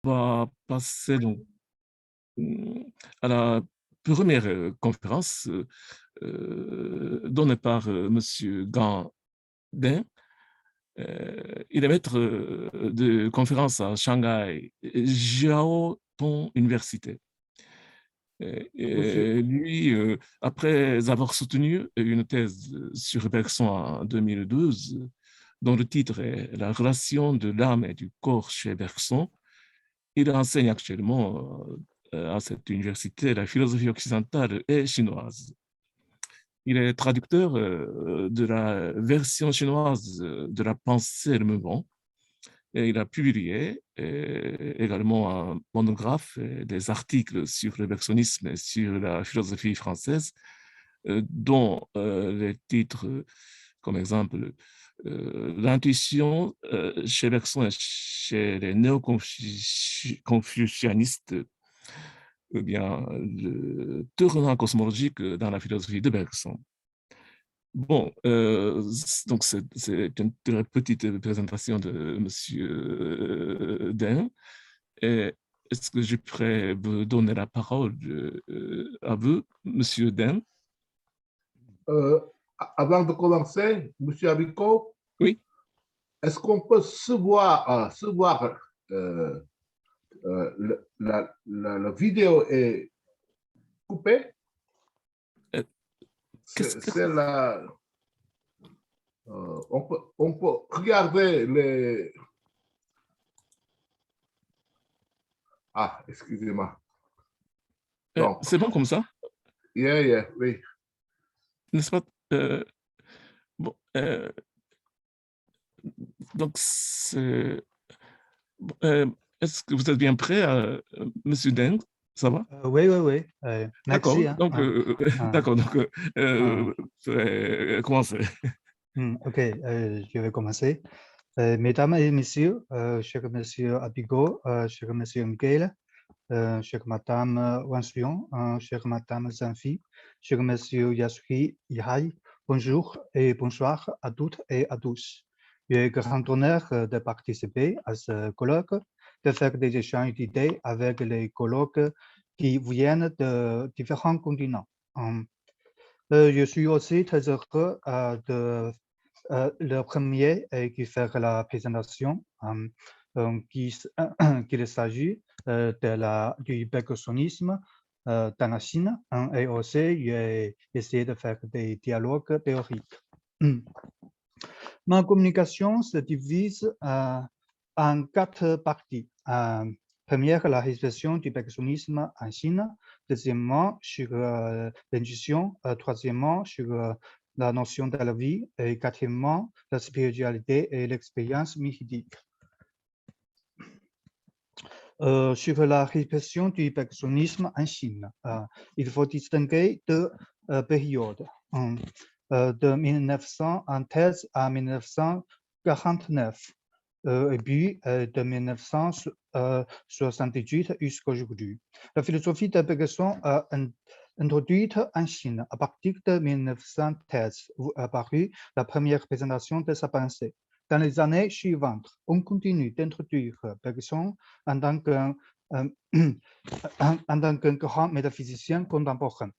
va passer donc mmh, à la première conférence donnée par Monsieur Gandin. Il est maître de conférence à Shanghai, Jiao Tong Université. Monsieur, Lui, après avoir soutenu une thèse sur Bergson en 2012, dont le titre est La relation de l'âme et du corps chez Bergson, il enseigne actuellement à cette université la philosophie occidentale et chinoise. Il est traducteur de la version chinoise de la pensée et le mouvement. Et il a publié également un monographe et des articles sur le bergsonisme et sur la philosophie française, dont les titres, comme exemple, l'intuition chez Bergson et chez les néo-confucianistes, ou bien le tournant cosmologique dans la philosophie de Bergson. Bon, donc c'est une très petite présentation de Monsieur Dain. Et est-ce que je pourrais vous donner la parole à vous, Monsieur Dain? euh, avant de commencer, Monsieur Abico, Oui. est-ce qu'on peut se voir la vidéo est coupée? Euh, qu'est-ce que C'est la, on peut regarder les. Ah, excusez-moi. Donc, c'est bon comme ça, yeah, yeah, oui. n'est-ce pas? Bon, donc bon, est-ce que vous êtes bien prêt, Monsieur Dain? Ça va? Oui, oui, oui. Merci, D'accord. hein, Donc, hein, hein, d'accord. Donc, hein. commencez. Ok, je vais commencer. Mesdames et messieurs, cher monsieur Abigo, cher monsieur Miguel, chère madame Wang Xiong, chère madame Zanfi, cher monsieur Yasuhi Ihai, bonjour et bonsoir à toutes et à tous. J'ai grand honneur de participer à ce colloque, de faire des échanges d'idées avec les collègues qui viennent de différents continents. Je suis aussi très heureux de le premier qui fait la présentation, qu'il s'agit du bergsonisme dans la Chine, et aussi j'ai essayé de faire des dialogues théoriques. Ma communication se divise en quatre parties. Première, la réflexion du bergsonisme en Chine. Deuxièmement, sur l'intuition. Troisièmement, sur la notion de la vie. Et quatrièmement, la spiritualité et l'expérience mystique. Sur la répression du bergsonisme en Chine, il faut distinguer deux périodes. De 1913 à 1949, et puis de 1978 jusqu'à aujourd'hui. La philosophie de Bergson introduite en Chine à partir de 1913 où apparut la première présentation de sa pensée. Dans les années suivantes, on continue d'introduire Bergson en tant qu'un grand métaphysicien contemporain.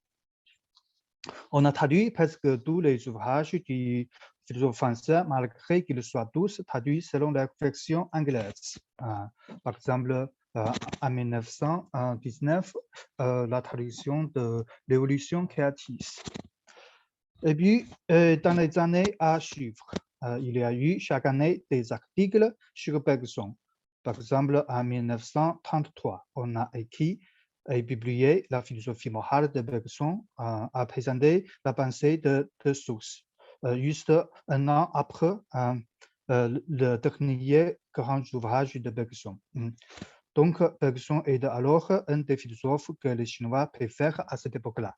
On a traduit presque tous les ouvrages du philosophe français, malgré qu'ils soient tous traduits selon la version anglaise. Par exemple, en 1919, la traduction de l'évolution créative. Et puis, dans les années à suivre, il y a eu chaque année des articles sur Bergson. Par exemple, en 1933, on a écrit et publié La philosophie morale de Bergson, a présenté la pensée de Sauce. Juste un an après le dernier grand ouvrage de Bergson. Donc, Bergson est alors un des philosophes que les Chinois préfèrent à cette époque-là.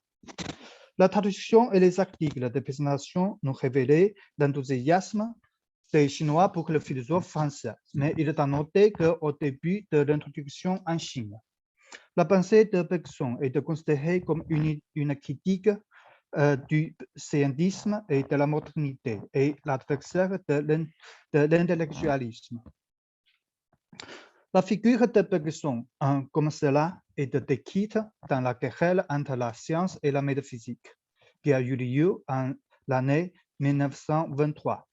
La traduction et les articles de présentation nous révélaient l'enthousiasme des Chinois pour le philosophe français, mais il est à noter qu'au début de l'introduction en Chine, la pensée de Bergson est considérée comme une critique du scientisme et de la modernité et l'adversaire de l'intellectualisme. La figure de Bergson, comme cela, est décrite dans la querelle entre la science et la métaphysique, qui a eu lieu en l'année 1923.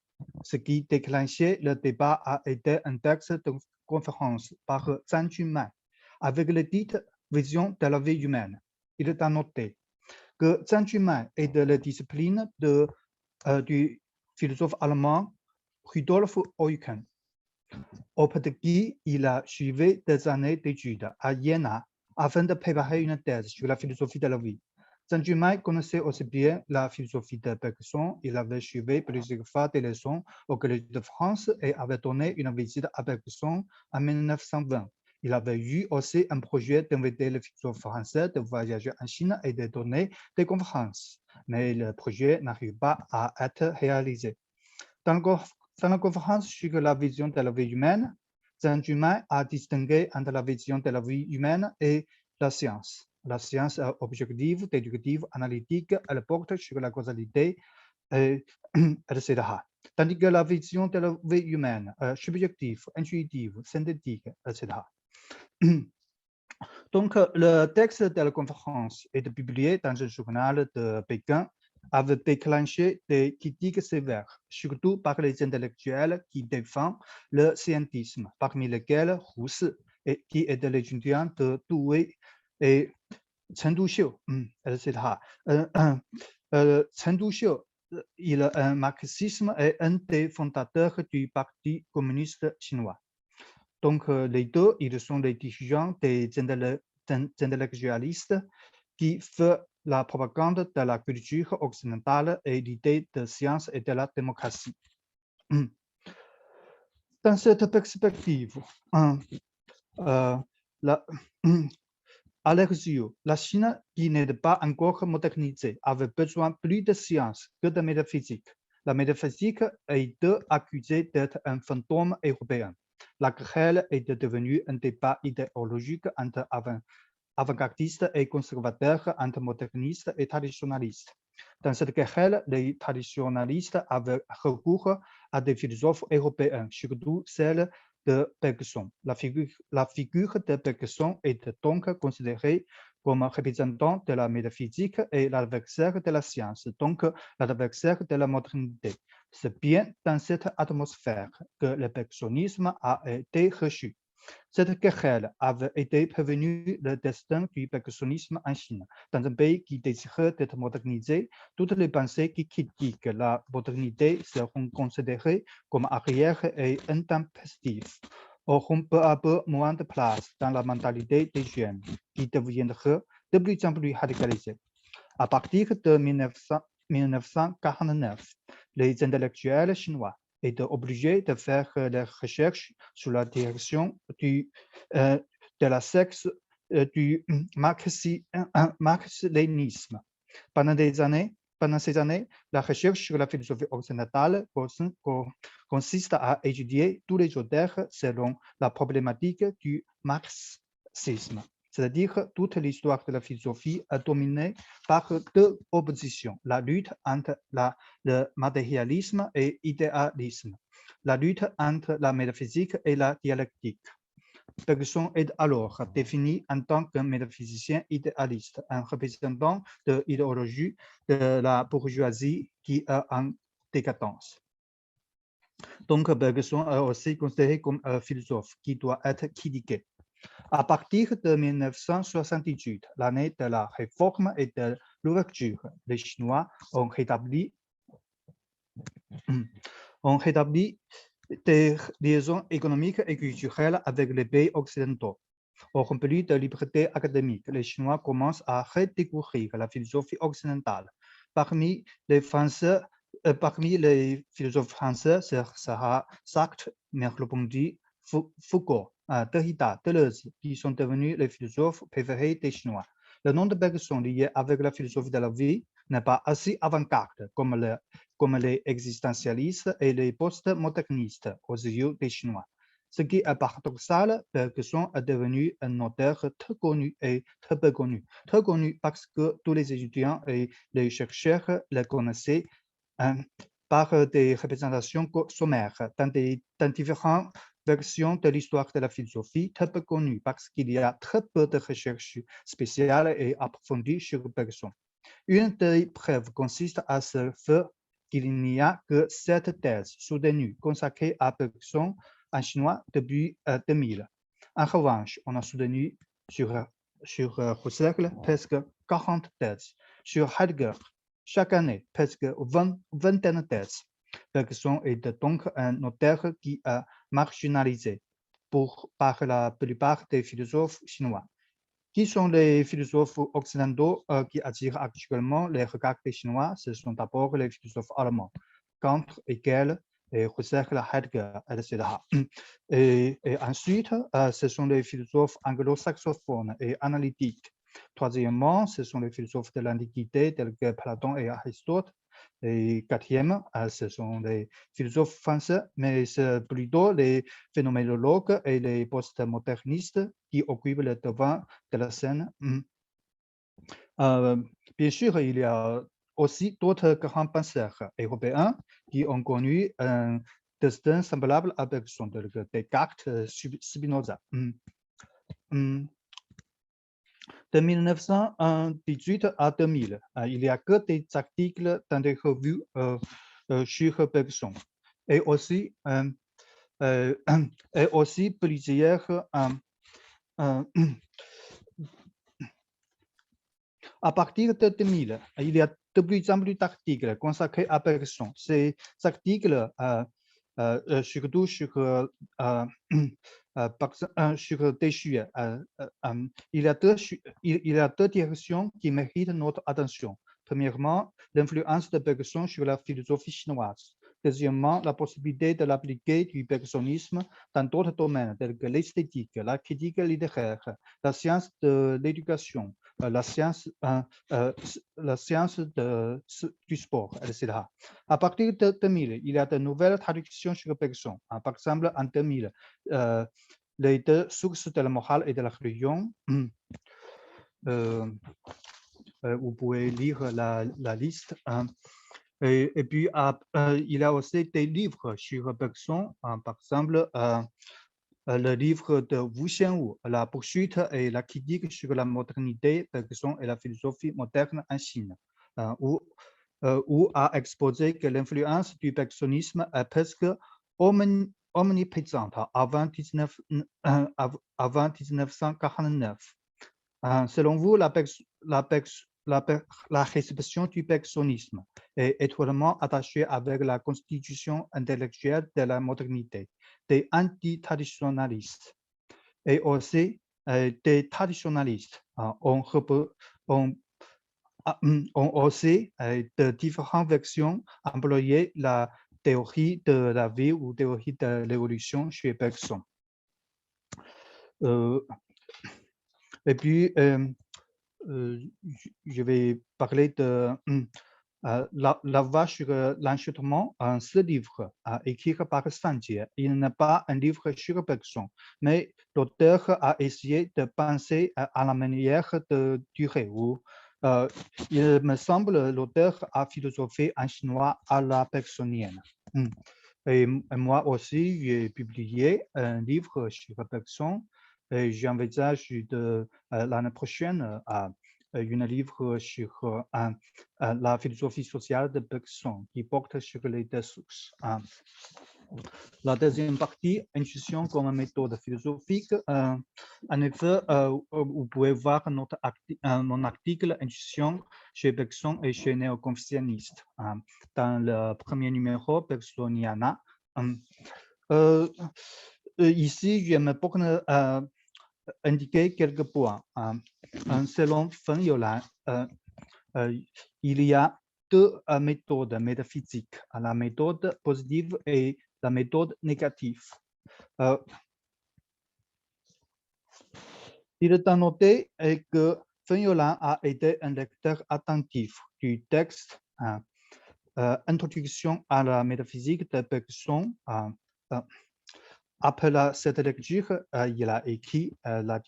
Ce qui déclenchait le débat a été un texte de conférence par Zhang Junmai, avec le titre « Vision de la vie humaine ». Il est à noter que Zhang Junmai est de la discipline du philosophe allemand Rudolf Eucken, auprès de qui il a suivi des années d'études à Jena afin de préparer une thèse sur la philosophie de la vie. Zhang Junmai connaissait aussi bien la philosophie de Bergson. Il avait suivi plusieurs fois des leçons au Collège de France et avait donné une visite à Bergson en 1920. Il avait eu aussi un projet d'inviter les philosophes français de voyager en Chine et de donner des conférences, mais le projet n'arrive pas à être réalisé. Dans la conférence sur la vision de la vie humaine, Zhang Junmai a distingué entre la vision de la vie humaine et la science. La science objective, déductive, analytique, elle porte sur la causalité, etc. Tandis que la vision de la vie humaine, subjective, intuitive, synthétique, etc. Donc, le texte de la conférence est publié dans un journal de Pékin, avait déclenché des critiques sévères, surtout par les intellectuels qui défendent le scientisme, parmi lesquels Rousse, qui est l'étudiant de Douai et Chen Duxiu, etc. Chen Duxiu, il est un marxisme et un des fondateurs du Parti communiste chinois. Donc, les deux, ils sont les dirigeants des intellectualistes qui font la propagande de la culture occidentale et l'idée de science et de la démocratie. Dans cette perspective, à leurs yeux, la Chine, qui n'est pas encore modernisée, avait besoin plus de science que de métaphysique. La métaphysique est accusée d'être un fantôme européen. La querelle est devenue un débat idéologique entre avant-gardistes et conservateurs, entre modernistes et traditionalistes. Dans cette querelle, les traditionalistes avaient recours à des philosophes européens, surtout celle de Bergson. La figure de Bergson est donc considérée comme représentant de la métaphysique et l'adversaire de la science, donc l'adversaire de la modernité. C'est bien dans cette atmosphère que le bergsonisme a été reçu. Cette querelle avait été prévenue le destin du bergsonisme en Chine. Dans un pays qui désirait d'être modernisé, toutes les pensées qui critiquent la modernité seront considérées comme arrière et intempestives, auront peu à peu moins de place dans la mentalité des jeunes, qui deviendra de plus en plus radicalisée. À partir de 1949, les intellectuels chinois étaient obligés de faire leurs recherches sous la direction de la secte du marxisme. Pendant ces années, la recherche sur la philosophie occidentale consiste à étudier tous les auteurs selon la problématique du marxisme. C'est-à-dire toute l'histoire de la philosophie est dominée par deux oppositions, la lutte entre le matérialisme et l'idéalisme, la lutte entre la métaphysique et la dialectique. Bergson est alors défini en tant qu'un métaphysicien idéaliste, un représentant de l'idéologie de la bourgeoisie qui est en décadence. Donc, Bergson est aussi considéré comme un philosophe qui doit être critiqué. À partir de 1978, l'année de la réforme et de l'ouverture, les Chinois ont rétabli des liaisons économiques et culturelles avec les pays occidentaux. Au rempli de liberté académique, les Chinois commencent à redécouvrir la philosophie occidentale. Parmi les philosophes français, sera Sartre, Merleau-Ponty, Foucault, Derrida, Deleuze, qui sont devenus les philosophes préférés des Chinois. Le nom de Bergson lié avec la philosophie de la vie n'est pas assez avant-garde comme les existentialistes et les post-modernistes aux yeux des Chinois. Ce qui est paradoxal, Bergson est devenu un auteur très connu et très peu connu. Très connu parce que tous les étudiants et les chercheurs le connaissaient par des représentations sommaires dans différentes version de l'histoire de la philosophie très peu connue parce qu'il y a très peu de recherches spéciales et approfondies sur Bergson. Une des preuves consiste à ce fait qu'il n'y a que 7 thèses soutenues consacrées à Bergson en chinois depuis 2000. En revanche, on a soutenu sur Husserl presque 40 thèses, sur Heidegger chaque année presque vingtaine de thèses. Bergson est donc un auteur qui est marginalisé par la plupart des philosophes chinois. Qui sont les philosophes occidentaux qui attirent actuellement les regards des Chinois? Ce sont d'abord les philosophes allemands, Kant, Hegel, Husserl, Heidegger, etc. Et ensuite, ce sont les philosophes anglo-saxophones et analytiques. Troisièmement, ce sont les philosophes de l'Antiquité tels que Platon et Aristote. Et quatrième, ce sont les philosophes français, mais c'est plutôt les phénoménologues et les postmodernistes qui occupent le devant de la scène. Bien sûr, il y a aussi d'autres grands penseurs européens qui ont connu un destin semblable à Bergson, Descartes, Spinoza. De 1918 à 2000, il n'y a que des articles dans des revues sur Bergson et aussi plusieurs à partir de 2000, il y a de plus en plus d'articles consacrés à Bergson. Ces articles, surtout sur des sujets, il y a deux directions qui méritent notre attention. Premièrement, l'influence de Bergson sur la philosophie chinoise. Deuxièmement, la possibilité de l'appliquer du bergsonisme dans d'autres domaines tels que l'esthétique, la critique littéraire, la science de l'éducation, la science du sport, etc. À partir de 2000, il y a de nouvelles traductions sur Bergson. Par exemple, en 2000, les deux sources de la morale et de la religion. Vous pouvez lire la liste. Et puis, il y a aussi des livres sur Bergson, par exemple, le livre de Wu Xianwu, La poursuite et la critique sur la modernité, Bergson et la philosophie moderne en Chine, où a exposé que l'influence du bergsonisme est presque omniprésente avant 1949. Selon vous, la réception du bergsonisme est étroitement attachée avec la constitution intellectuelle de la modernité, des anti-traditionalistes et aussi des traditionalistes ont aussi de différentes versions employé la théorie de la vie ou théorie de l'évolution chez Bergson. Et puis, je vais parler de la vache sur l'enchantement, ce livre écrit par Sanjie. Il n'est pas un livre sur Bergson, mais l'auteur a essayé de penser à la manière de durer. Il me semble l'auteur a philosophé en chinois à la bergsonienne. Et moi aussi, j'ai publié un livre sur Bergson. Et j'envisage de l'année prochaine un livre sur la philosophie sociale de Bergson qui porte sur les deux sources. La deuxième partie, intuition comme méthode philosophique. En effet, vous pouvez voir mon article Intuition chez Bergson et chez Néo-Confucianistes dans le premier numéro Bergsoniana. Ici, je me borne indiquer quelques points. Selon Feng Youlan, il y a deux méthodes métaphysiques, la méthode positive et la méthode négative. Il est à noter que Feng Youlan a été un lecteur attentif du texte Introduction à la métaphysique de Bergson. Après cette lecture, il a écrit la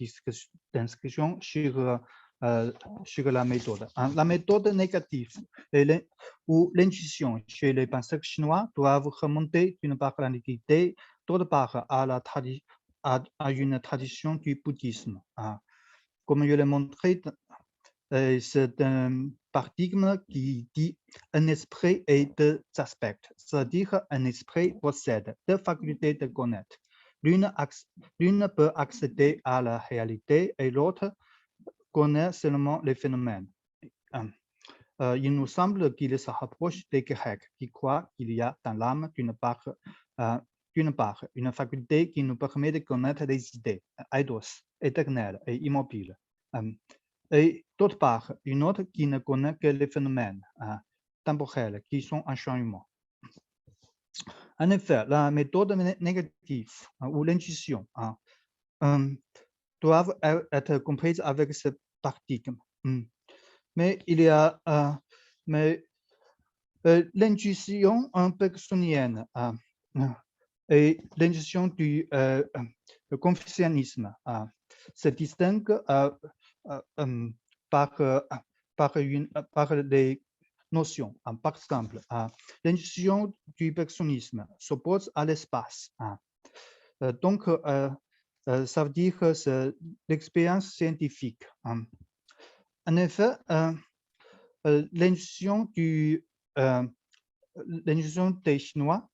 description sur la méthode. La méthode négative ou l'intuition chez les penseurs chinois doivent remonter d'une part à l'Antiquité, d'autre part, à une tradition du bouddhisme. Comme je l'ai montré, c'est un paradigme qui dit un esprit est deux aspects, c'est-à-dire un esprit possède deux facultés de connaître. L'une peut accéder à la réalité et l'autre connaît seulement les phénomènes. Il nous semble qu'il se rapproche des Grecs qui croient qu'il y a dans l'âme d'une part une faculté qui nous permet de connaître les idées, eidos, éternelles et immobiles. Et d'autre part, une autre qui ne connaît que les phénomènes temporels qui sont en changement. En effet, la méthode négative ou l'intuition doivent être comprises avec ce paradigme. Mais il y a l'intuition bergsonienne et l'intuition du confucianisme se distinguent par des notions. Par exemple, l'intuition du bergsonisme s'oppose à l'espace. Donc, ça veut dire que c'est l'expérience scientifique. En effet, l'intuition des Chinois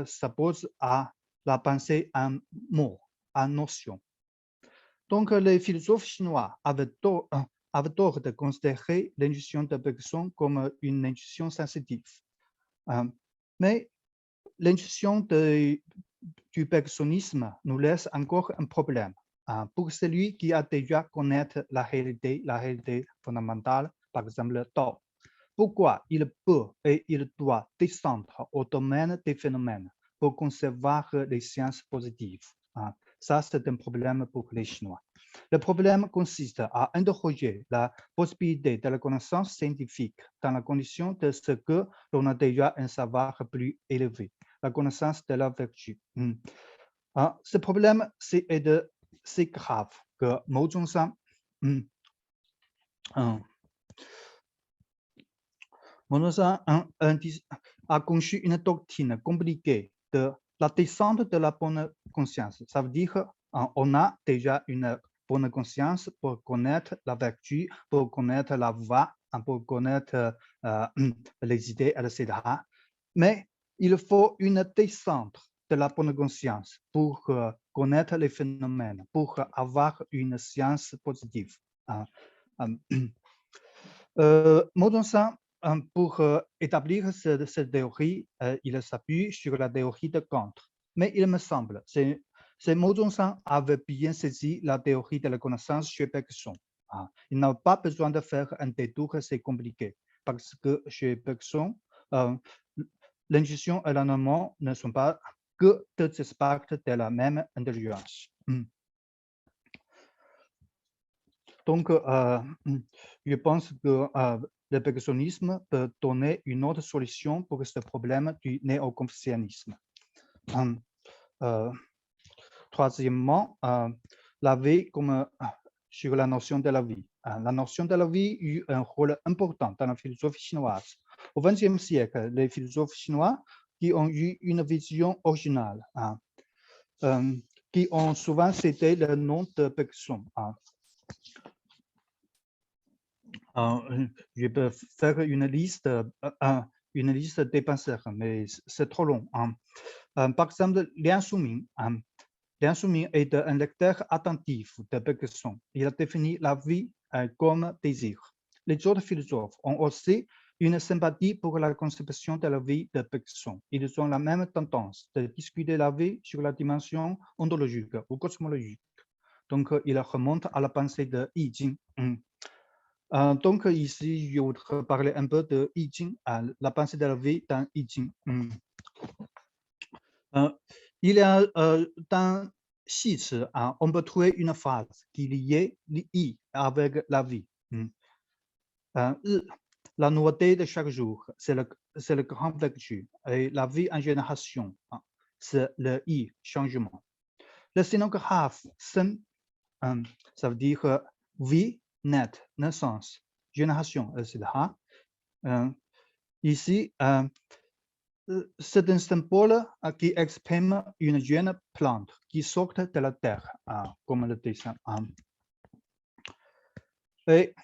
s'oppose à la pensée en mots, en notions. Donc, les philosophes chinois avaient tort de considérer l'intuition de Bergson comme une intuition sensitive. Mais l'intuition du bergsonisme nous laisse encore un problème. Pour celui qui a déjà connaître la réalité fondamentale, par exemple le Tao, pourquoi il peut et il doit descendre au domaine des phénomènes pour concevoir les sciences positives? Ça, c'est un problème pour les Chinois. Le problème consiste à interroger la possibilité de la connaissance scientifique dans la condition de ce que l'on a déjà un savoir plus élevé, la connaissance de la vertu. Ce problème c'est grave que Mao Zedong a conçu une doctrine compliquée de la descente de la bonne conscience. Ça veut dire qu'on a déjà une bonne conscience pour connaître la vertu, pour connaître la voie, pour connaître les idées, etc. Mais il faut une descente de la bonne conscience pour connaître les phénomènes, pour avoir une science positive. Mao Zedong, pour établir cette théorie, il s'appuie sur la théorie de Kant. Mais il me semble que Mao Zedong avait bien saisi la théorie de la connaissance chez Bergson. Il n'a pas besoin de faire un détour assez compliqué, parce que chez Bergson, l'intuition et l'enseignement ne sont pas que deux aspects de la même intelligence. Donc, je pense que le bergsonisme peut donner une autre solution pour ce problème du néo-confucianisme. Troisièmement, la vie comme sur la notion de la vie. La notion de la vie eut un rôle important dans la philosophie chinoise. Au XXe siècle, les philosophes chinois qui ont eu une vision originale, qui ont souvent cité le nom de Bergson. Je peux faire une liste des penseurs, mais c'est trop long. Par exemple, Liang Shuming. Liang Shuming est un lecteur attentif de Bergson. Il a défini la vie comme désir. Les autres philosophes ont aussi une sympathie pour la conception de la vie de Bergson. Ils ont la même tendance de discuter la vie sur la dimension ontologique ou cosmologique. Donc, il remonte à la pensée de Yi Jing. Donc, ici, je voudrais parler un peu de Yi Jing, la pensée de la vie dans Yi Jing. Il y a dans Xi, on peut trouver une phrase qui liait Yi avec la vie. La nouveauté de chaque jour, c'est le grand vertu. Et la vie en génération, c'est le Yi, changement. Le scénographe, ça veut dire vie, naissance, génération, etc. Ici, c'est un symbole qui exprime une jeune plante qui sort de la terre, comme le dessin. Et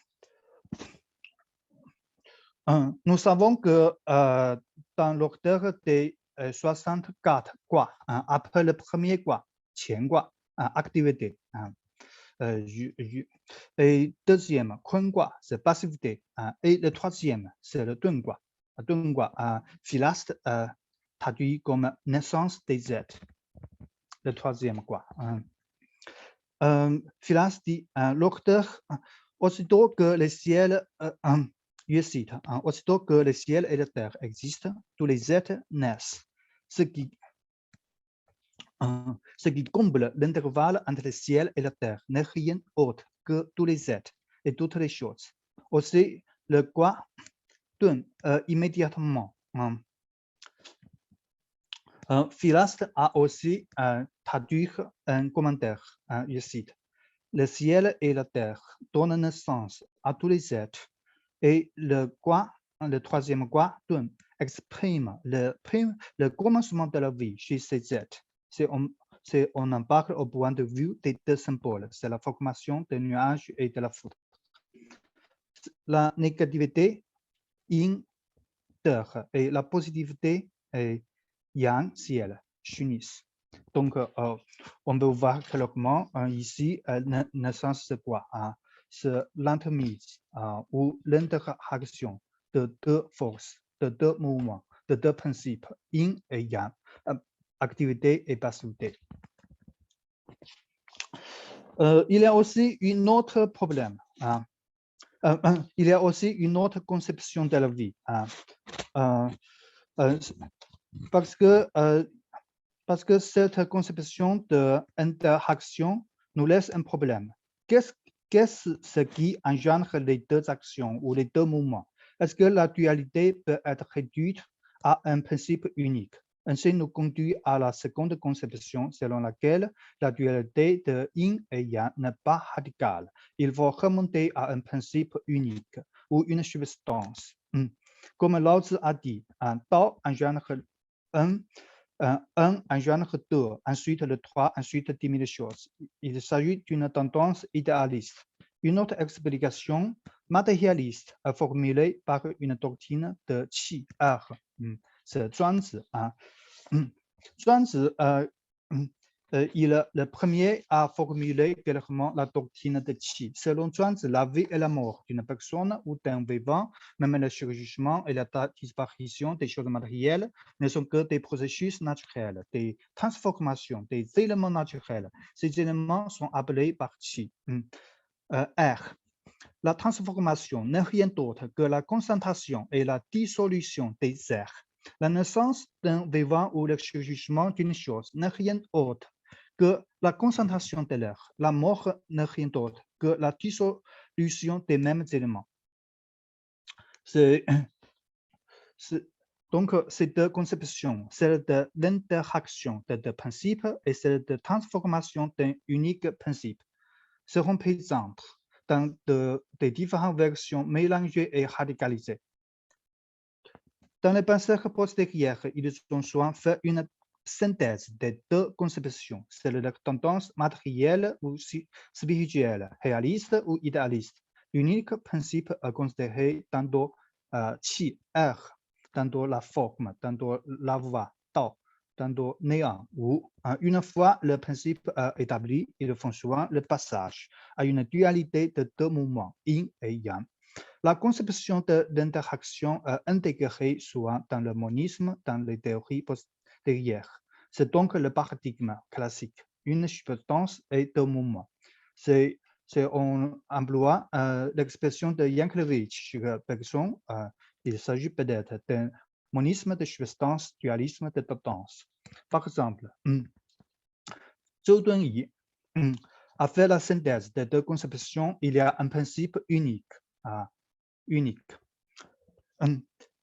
nous savons que dans l'ordre des 64 quoi, après le premier quoi, Qian quoi, activité. Et deuxième, Kun quoi, c'est passivité. Et le troisième, c'est le Dun quoi. Dun quoi, Philaste traduit comme naissance des êtres. Le troisième quoi. Philaste dit l'ordre, aussitôt que le ciel, je cite, aussitôt que le ciel et la terre existent, tous les êtres naissent. Ce qui comble l'intervalle entre le ciel et la terre n'est rien autre que tous les êtres et toutes les choses. Aussi, le quoi donne immédiatement. Philaste a aussi traduit un commentaire, je cite. Le ciel et la terre donnent naissance à tous les êtres et le troisième quoi donne exprime le commencement de la vie chez ces êtres. On en parle au point de vue des deux symboles, c'est la formation des nuages et de la foudre. La négativité, yin, terre, et la positivité, yang, ciel, s'unissent. Donc, on peut voir clairement ici, naissance c'est quoi? C'est l'entremise ou l'interaction de deux forces, de deux mouvements, de deux principes, yin et yang, activité et passivité. Il y a aussi un autre problème. Il y a aussi une autre conception de la vie. Parce que cette conception d'interaction nous laisse un problème. Qu'est-ce qui engendre les deux actions ou les deux mouvements? Est-ce que la dualité peut être réduite à un principe unique? Ainsi nous conduit à la seconde conception selon laquelle la dualité de yin et yang n'est pas radicale. Il faut remonter à un principe unique ou une substance. Comme Lao Tzu a dit, un Tao engendre un engendre deux, ensuite le trois, ensuite 10 000 choses. Il s'agit d'une tendance idéaliste. Une autre explication matérialiste formulée par une doctrine de Qi Er. C'est Zhuangzi. Zhuangzi, il est le premier à formuler clairement la doctrine de Qi. Selon Zhuangzi, la vie et la mort d'une personne ou d'un vivant, même le surgissement et la disparition des choses matérielles, ne sont que des processus naturels, des transformations, des éléments naturels. Ces éléments sont appelés par Qi. R. La transformation n'est rien d'autre que la concentration et la dissolution des airs. La naissance d'un vivant ou le surgissement d'une chose n'est rien autre que la concentration de l'air. La mort n'est rien d'autre que la dissolution des mêmes éléments. Donc, ces deux conceptions, celle de l'interaction de deux principes et celle de transformation d'un unique principe, seront présentes dans des différentes versions mélangées et radicalisées. Dans les penseurs postérieurs, ils ont souvent fait une synthèse des deux conceptions, c'est la tendance matérielle ou spirituelle, réaliste ou idéaliste. L'unique principe à considérer tantôt Qi, Er, tantôt la forme, tantôt la voie, Tao, tantôt néant, ou une fois le principe établi, ils font souvent le passage à une dualité de deux mouvements, yin et yang. La conception de l'interaction est intégrée souvent dans le monisme, dans les théories postérieures. C'est donc le paradigme classique, une substance et deux mouvements. On emploie l'expression de Yankelevich sur Bergson. Il s'agit peut-être d'un monisme de substance, dualisme de tendance. Par exemple, Zhou Dunyi a fait la synthèse des deux conceptions. Il y a un principe unique.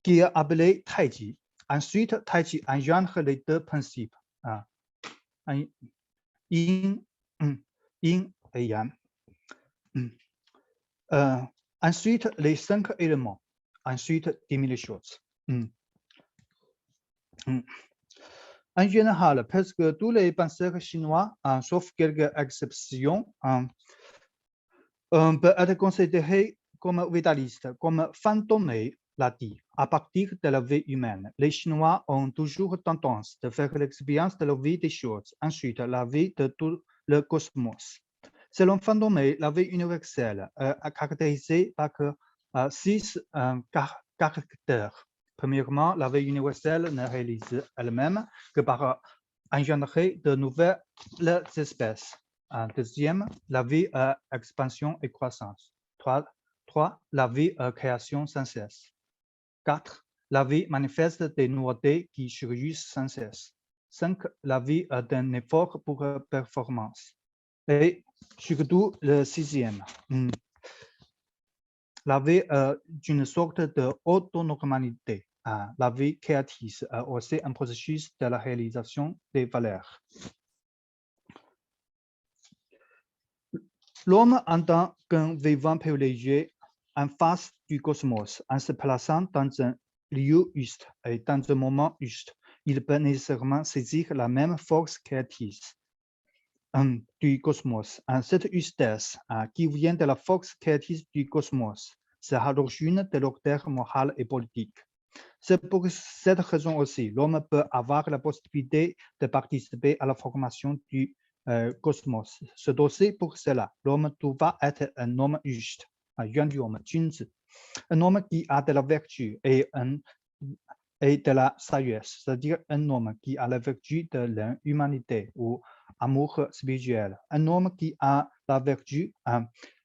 Qui est appelé Taiji. Ensuite, Taiji engendre les deux principes, yin et yang. Ensuite, les 5 éléments. Ensuite, 10 000 choses. En général, presque tous les penseurs chinois, sauf quelques exceptions, peuvent être considérés comme vitalistes, comme Fantomé l'a dit. À partir de la vie humaine, les Chinois ont toujours tendance de faire l'expérience de la vie des choses, ensuite la vie de tout le cosmos. Selon Fantomé, la vie universelle est caractérisée par 6 caractères. Premièrement, la vie universelle ne réalise elle-même que par engendrer de nouvelles espèces. Deuxième, la vie est expansion et croissance. 3, la vie est création sans cesse. 4, la vie manifeste des nouveautés qui surgissent sans cesse. 5, la vie est un effort pour performance. Et surtout le sixième, la vie est une sorte d'autonormalité. La vie créatrice est aussi un processus de la réalisation des valeurs. L'homme en tant qu'un vivant privilégié en face du cosmos, en se plaçant dans un lieu juste et dans un moment juste, il peut nécessairement saisir la même force créatrice du cosmos. Cette justesse qui vient de la force créatrice du cosmos sera l'origine de l'ordre moral et politique. C'est pour cette raison aussi, l'homme peut avoir la possibilité de participer à la formation du cosmos. C'est aussi pour cela, l'homme doit être un homme juste, un homme qui a de la vertu et de la sagesse, c'est-à-dire un homme qui a la vertu de l'humanité ou amour spirituel. Un homme qui a la vertu,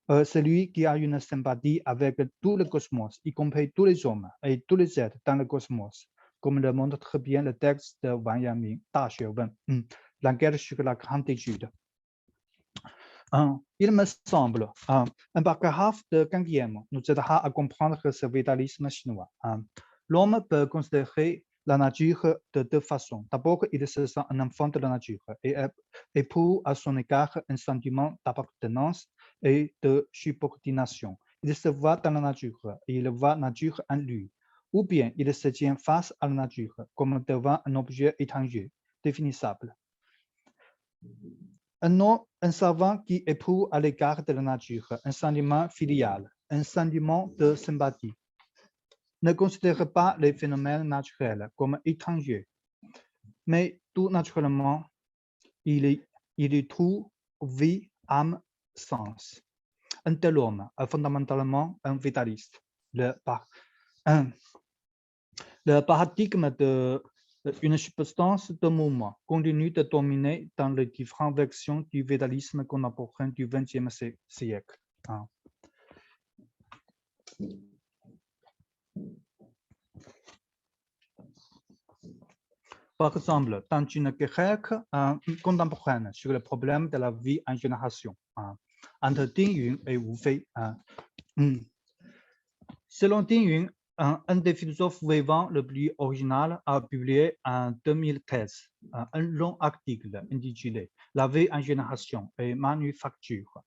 celui qui a une sympathie avec tout le cosmos, y compris tous les hommes et tous les êtres dans le cosmos, comme le montre très bien le texte de Wang Yangming, Da Xue Wen, l'enquête sur la grande étude. Il me semble, un paragraphe de Gang nous aidera à comprendre ce vitalisme chinois. L'homme peut considérer la nature de deux façons. D'abord, il se sent un enfant de la nature et éprouve à son égard un sentiment d'appartenance et de subordination. Il se voit dans la nature et il voit la nature en lui. Ou bien il se tient face à la nature comme devant un objet étranger, définissable. Un savant qui éprouve à l'égard de la nature un sentiment filial, un sentiment de sympathie, ne considère pas les phénomènes naturels comme étrangers, mais tout naturellement, il y trouve vie, âme, sens. Un tel homme est fondamentalement un vitaliste. Le paradigme d'une substance de mouvement continue de dominer dans les différentes versions du vitalisme contemporain du XXe siècle. Par exemple, dans une querelle contemporaine sur le problème de la vie en génération, entre Ding Yun et Wu Fei. Selon Ding Yun, un des philosophes vivants le plus original a publié en 2013 un long article intitulé « La vie en génération et manufacture »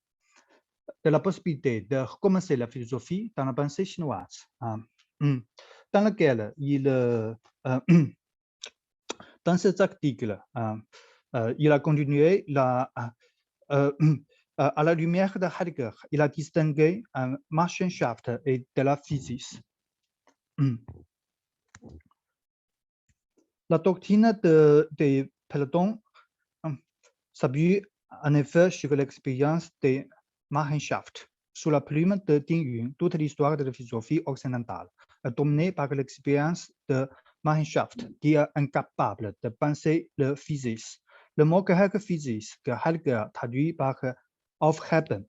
de la possibilité de recommencer la philosophie dans la pensée chinoise, dans lequel dans cet article, il a continué à la lumière de Heidegger, il a distingué Machenschaft et de la physis. La doctrine de Platon s'appuie en effet sur l'expérience de Machenschaft. Sous la plume de Ding Yun, toute l'histoire de la philosophie occidentale est dominée par l'expérience de Machenschaft, qui est incapable de penser le physis. Le mot grec physis, que Heidegger traduit par Aufheben,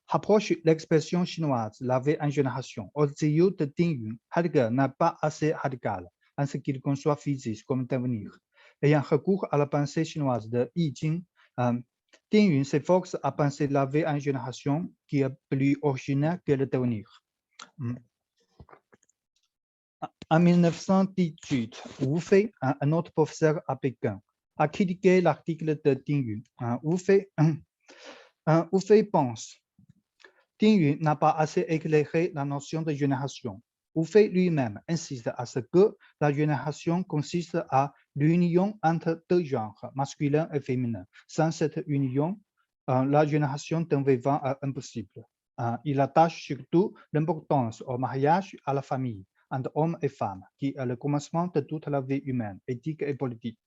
rapproche l'expression chinoise la vie en génération. Aux yeux de Ding Yun, Heidegger n'est pas assez radical en ce qu'il conçoit physis comme devenir. Ayant recours à la pensée chinoise de Yi Jing, Ding Yun s'efforce à penser la vie en génération qui est plus originelle que le devenir. En 1918, Wu Fei, un autre professeur à Pékin, a critiqué l'article de Ding Yun. Wu Fei pense Ding Yun n'a pas assez éclairé la notion de génération. Ouffet lui-même insiste à ce que la génération consiste à l'union entre deux genres, masculin et féminin. Sans cette union, la génération d'un vivant est impossible. Il attache surtout l'importance au mariage, à la famille, entre hommes et femmes, qui est le commencement de toute la vie humaine, éthique et politique.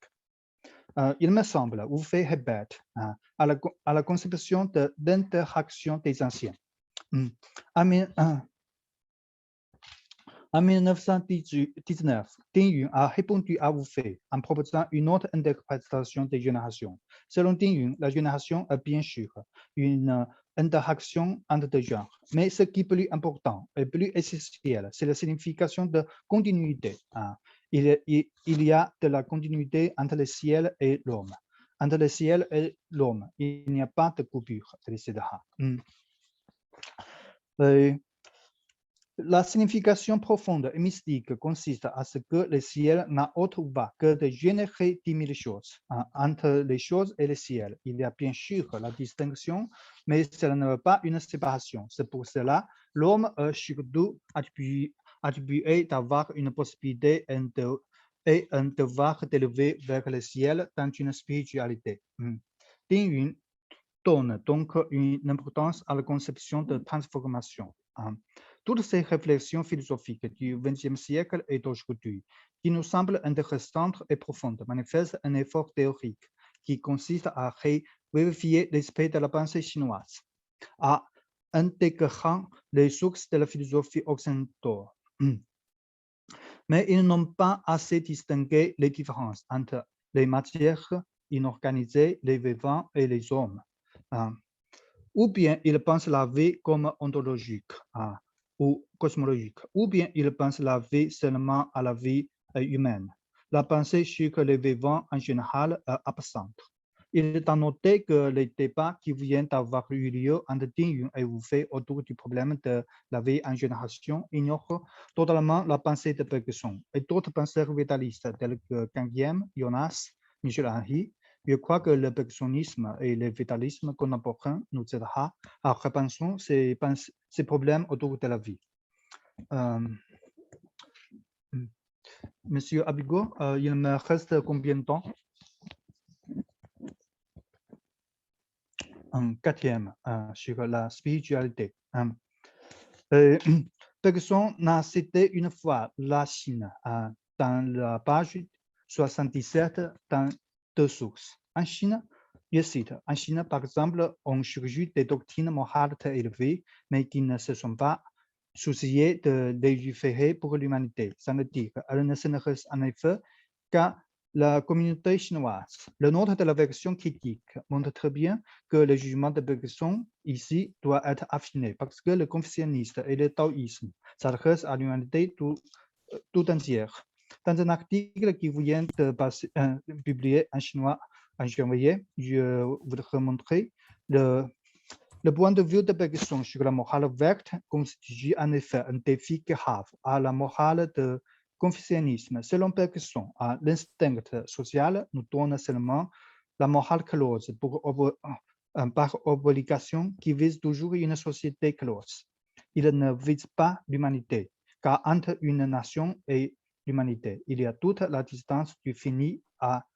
Il me semble, Ouffet répète à la conception de l'interaction des anciens. En 1919, Ding Yun a répondu à Ouffet en proposant une autre interprétation des générations. Selon Ding Yun, la génération est bien sûr une interaction entre deux genres. Mais ce qui est plus important et plus essentiel, c'est la signification de continuité. Il y a de la continuité entre le ciel et l'homme. Entre le ciel et l'homme, il n'y a pas de coupure, etc. La signification profonde et mystique consiste à ce que le ciel n'a autre voie que de générer 10 000 choses. Entre les choses et le ciel, il y a bien sûr la distinction, mais cela ne veut pas une séparation. C'est pour cela l'homme est surtout attribué d'avoir une possibilité et un devoir d'élever vers le ciel dans une spiritualité. Ding Yun donne donc une importance à la conception de transformation. Toutes ces réflexions philosophiques du XXe siècle et d'aujourd'hui, qui nous semblent intéressantes et profondes, manifestent un effort théorique qui consiste à vérifier l'aspect de la pensée chinoise, à intégrer les sources de la philosophie occidentale. Mais ils n'ont pas assez distingué les différences entre les matières inorganisées, les vivants et les hommes. Ou bien ils pensent la vie comme ontologique ou cosmologique, ou bien ils pensent la vie seulement à la vie humaine. La pensée sur les vivants en général est absente. Il est à noter que les débats qui viennent d'avoir eu lieu entre Ding Yun et Ouffet autour du problème de la vie en génération ignorent totalement la pensée de Bergson et d'autres penseurs vitalistes tels que Canguilhem, Jonas, Michel-Henry. Je crois que le bergsonisme et le vitalisme contemporain nous aidera à repenser ces problèmes autour de la vie. Monsieur Abigo, il me reste combien de temps? Un quatrième sur la spiritualité. Bergson a cité une fois la Chine dans la page 77 dans deux sources. En Chine, je cite, en Chine, par exemple, on surgit des doctrines morales très élevées, mais qui ne se sont pas souciées de légiférer pour l'humanité. Ça veut dire qu'elles ne s'intéressent en effet qu'à la communauté chinoise. Le note de la version critique montre très bien que le jugement de Bergson ici doit être affiné parce que le confucianisme et le taoïsme s'adressent à l'humanité tout entière. Dans un article qui vient de publier en chinois en janvier, je voudrais montrer le point de vue de Bergson sur la morale verte constitue en effet un défi grave à la morale de confucianisme. Selon Bergson, l'instinct social nous donne seulement la morale close par obligation qui vise toujours une société close. Il ne vise pas l'humanité, car entre une nation et l'humanité, il y a toute la distance du fini à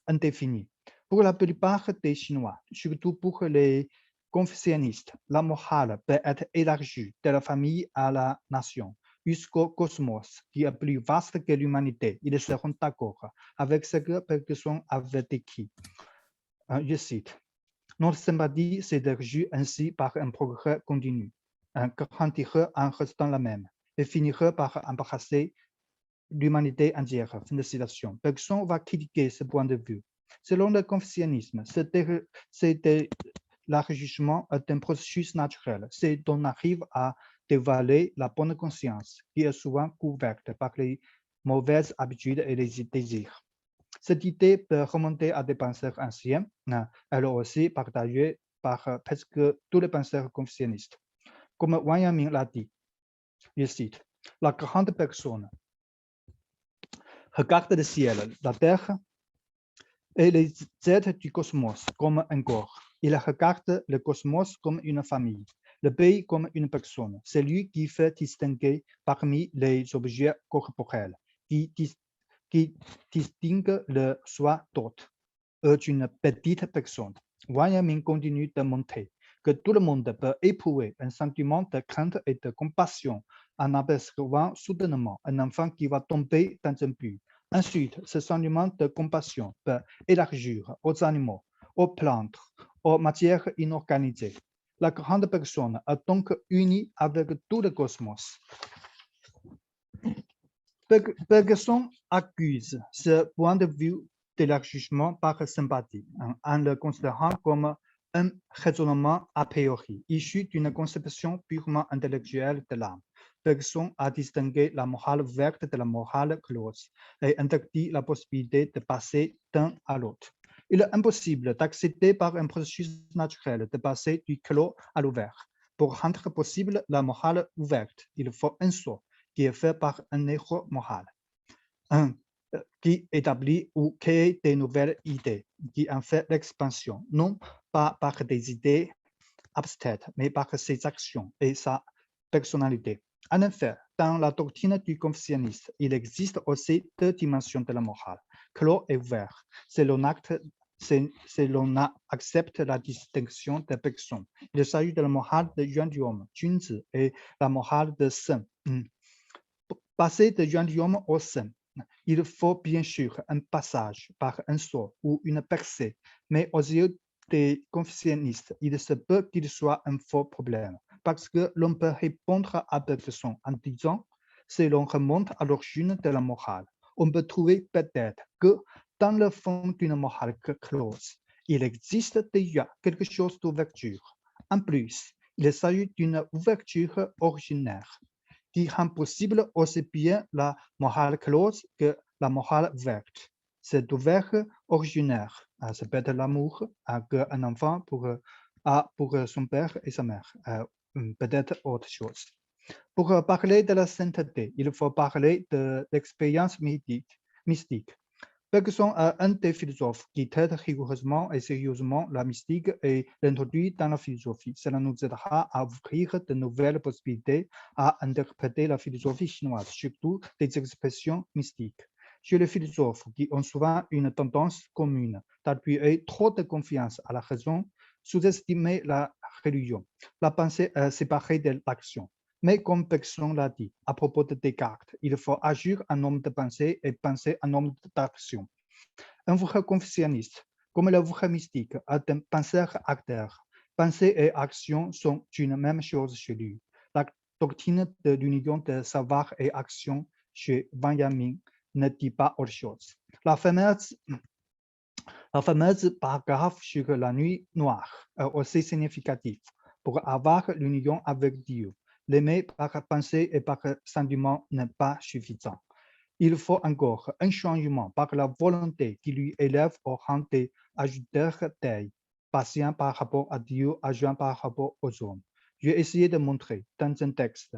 indéfini. Pour la plupart des Chinois, surtout pour les confucianistes, la morale peut être élargie de la famille à la nation, jusqu'au cosmos, qui est plus vaste que l'humanité. Ils seront d'accord avec ce que Bergson avait écrit. Je cite, notre sympathie s'élargit ainsi par un progrès continu, grandira en restant la même, et finira par embrasser l'humanité entière. Fin de citation. Bergson va critiquer ce point de vue. Selon le confucianisme, l'élargissement est un processus naturel. C'est on arrive à dévaler la bonne conscience, qui est souvent couverte par les mauvaises habitudes et les désirs. Cette idée peut remonter à des penseurs anciens, elle est aussi partagée par presque tous les penseurs confucianistes. Comme Wang Yangming l'a dit, je cite, la grande personne regarde le ciel, la terre et les êtres du cosmos comme un corps. Il regarde le cosmos comme une famille. le pays comme une personne. C'est lui qui fait distinguer parmi les objets corporels, qui distingue le soi d'autre d'une petite personne. Wang Yanming continue de montrer que tout le monde peut éprouver un sentiment de crainte et de compassion en apercevant soudainement un enfant qui va tomber dans un puits. Ensuite, ce sentiment de compassion peut élargir aux animaux, aux plantes, aux matières inorganisées. La grande personne est donc unie avec tout le cosmos. Bergson accuse ce point de vue d'élargissement par sympathie en le considérant comme un raisonnement a priori, issu d'une conception purement intellectuelle de l'âme. Bergson a distingué la morale verte de la morale close et interdit la possibilité de passer d'un à l'autre. Il est impossible d'accéder par un processus naturel de passer du clos à l'ouvert. Pour rendre possible la morale ouverte, il faut un saut qui est fait par un héros moral, qui établit ou crée des nouvelles idées, qui en fait l'expansion, non pas par des idées abstraites, mais par ses actions et sa personnalité. En effet, dans la doctrine du confucianisme, il existe aussi deux dimensions de la morale, clos et ouvert. C'est l'on accepte la distinction des personnes. Il s'agit de la morale de Yuan Junzi, et la morale de Shen. Passer de Yuan au Shen, il faut bien sûr un passage par un saut ou une percée, mais aux yeux des confucianistes, il se peut qu'il soit un faux problème, parce que l'on peut répondre à Bergson en disant, si l'on remonte à l'origine de la morale, on peut trouver peut-être que dans le fond d'une morale close, il existe déjà quelque chose d'ouverture. En plus, il s'agit d'une ouverture originaire qui rend possible aussi bien la morale close que la morale verte. Cette ouverture originaire, ça peut être l'amour qu'un enfant a pour son père et sa mère, peut-être autre chose. Pour parler de la sainteté, il faut parler de l'expérience mystique. Bergson est un des philosophes qui traite rigoureusement et sérieusement la mystique et l'introduit dans la philosophie. Cela nous aidera à ouvrir de nouvelles possibilités à interpréter la philosophie chinoise, surtout des expressions mystiques. Chez les philosophes qui ont souvent une tendance commune d'attribuer trop de confiance à la raison, sous-estimer la religion, la pensée séparée de l'action. Mais comme Bergson l'a dit à propos de Descartes, il faut agir en homme de pensée et penser en homme d'action. Un vrai confucianiste, comme le vrai mystique, est un penseur acteur. Pensée et action sont une même chose chez lui. La doctrine de l'union de savoir et action chez Wang Yanming ne dit pas autre chose. La fameuse paragraphe sur la nuit noire est aussi significative pour avoir l'union avec Dieu. L'aimer par pensée et par sentiment n'est pas suffisant. Il faut encore un changement par la volonté qui lui élève au rang d'ajouteur d'aide, patient par rapport à Dieu, agent par rapport aux hommes. J'ai essayé de montrer dans un texte,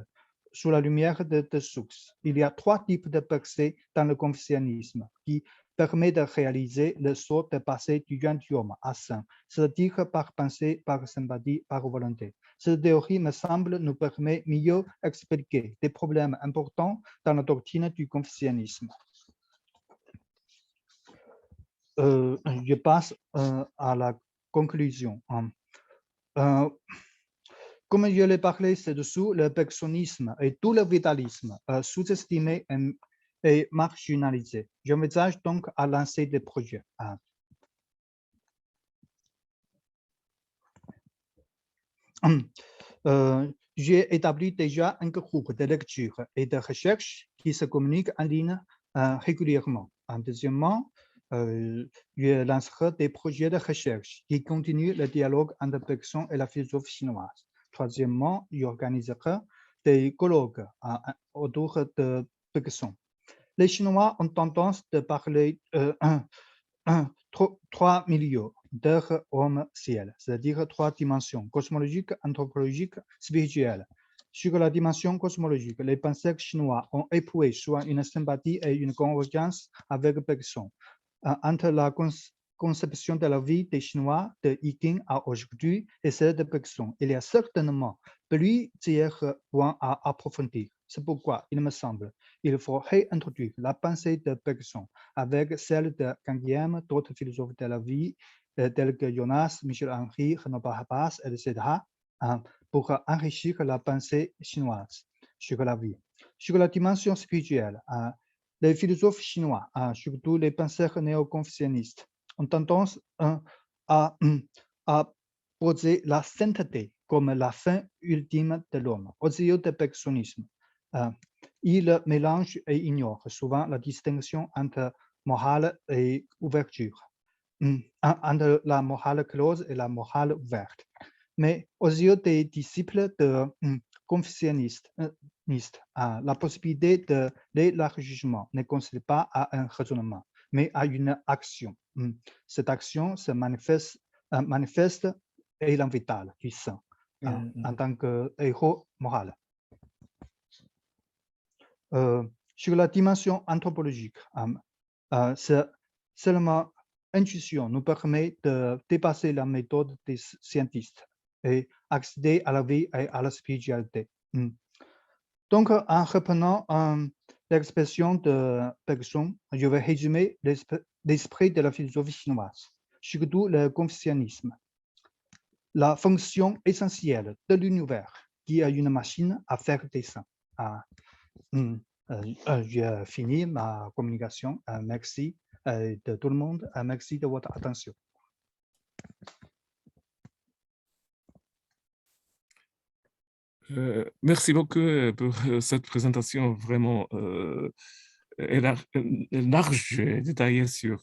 sous la lumière de sources, il y a trois types de percées dans le confucianisme qui permet de réaliser le saut de passer du Yuan à Shen, c'est-à-dire par pensée, par sympathie, par volonté. Cette théorie, me semble, nous permet mieux expliquer des problèmes importants dans la doctrine du confucianisme. Je passe à la conclusion. Comme je l'ai parlé ci-dessous, le bergsonisme et tout le vitalisme sous-estimé et marginalisé. J'envisage donc à lancer des projets. J'ai établi déjà un groupe de lecture et de recherche qui se communique en ligne régulièrement. Deuxièmement, je lancerai des projets de recherche qui continuent le dialogue entre Bergson et la philosophie chinoise. Troisièmement, j'organiserai des colloques autour de Bergson. Les Chinois ont tendance de parler trois milieux d'homme-ciel, c'est-à-dire trois dimensions, cosmologiques, anthropologiques, spirituelles. Sur la dimension cosmologique, les penseurs chinois ont éprouvé soit une sympathie et une convergence avec Bergson. Entre la conception de la vie des Chinois de Yiking à aujourd'hui et celle de Bergson. Il y a certainement plusieurs points à approfondir. C'est pourquoi, il me semble, il faut réintroduire la pensée de Bergson avec celle de Canguilhem, d'autres philosophes de la vie, tels que Jonas, Michel-Henri, Renaud Barabas, etc., pour enrichir la pensée chinoise sur la vie. Sur la dimension spirituelle, les philosophes chinois, surtout les penseurs néo-confucianistes, ont tendance à poser la sainteté comme la fin ultime de l'homme. Aux yeux du bergsonisme, ils mélangent et ignorent souvent la distinction entre morale et ouverture, entre la morale close et la morale ouverte. Mais aux yeux des disciples de confucianistes, la possibilité de l'élargissement ne consiste pas à un raisonnement, mais à une action. Cette action se manifeste élan vital du saint en tant que héros moral. Sur la dimension anthropologique, seulement intuition nous permet de dépasser la méthode des scientifiques et accéder à la vie et à la spiritualité. Donc, en reprenant l'expression de Bergson, je vais résumer l'esprit de la philosophie chinoise, surtout le confucianisme. La fonction essentielle de l'univers qui est une machine à faire des saints. J'ai fini ma communication. Merci de tout le monde. Merci de votre attention. Merci beaucoup pour cette présentation vraiment large et détaillée sur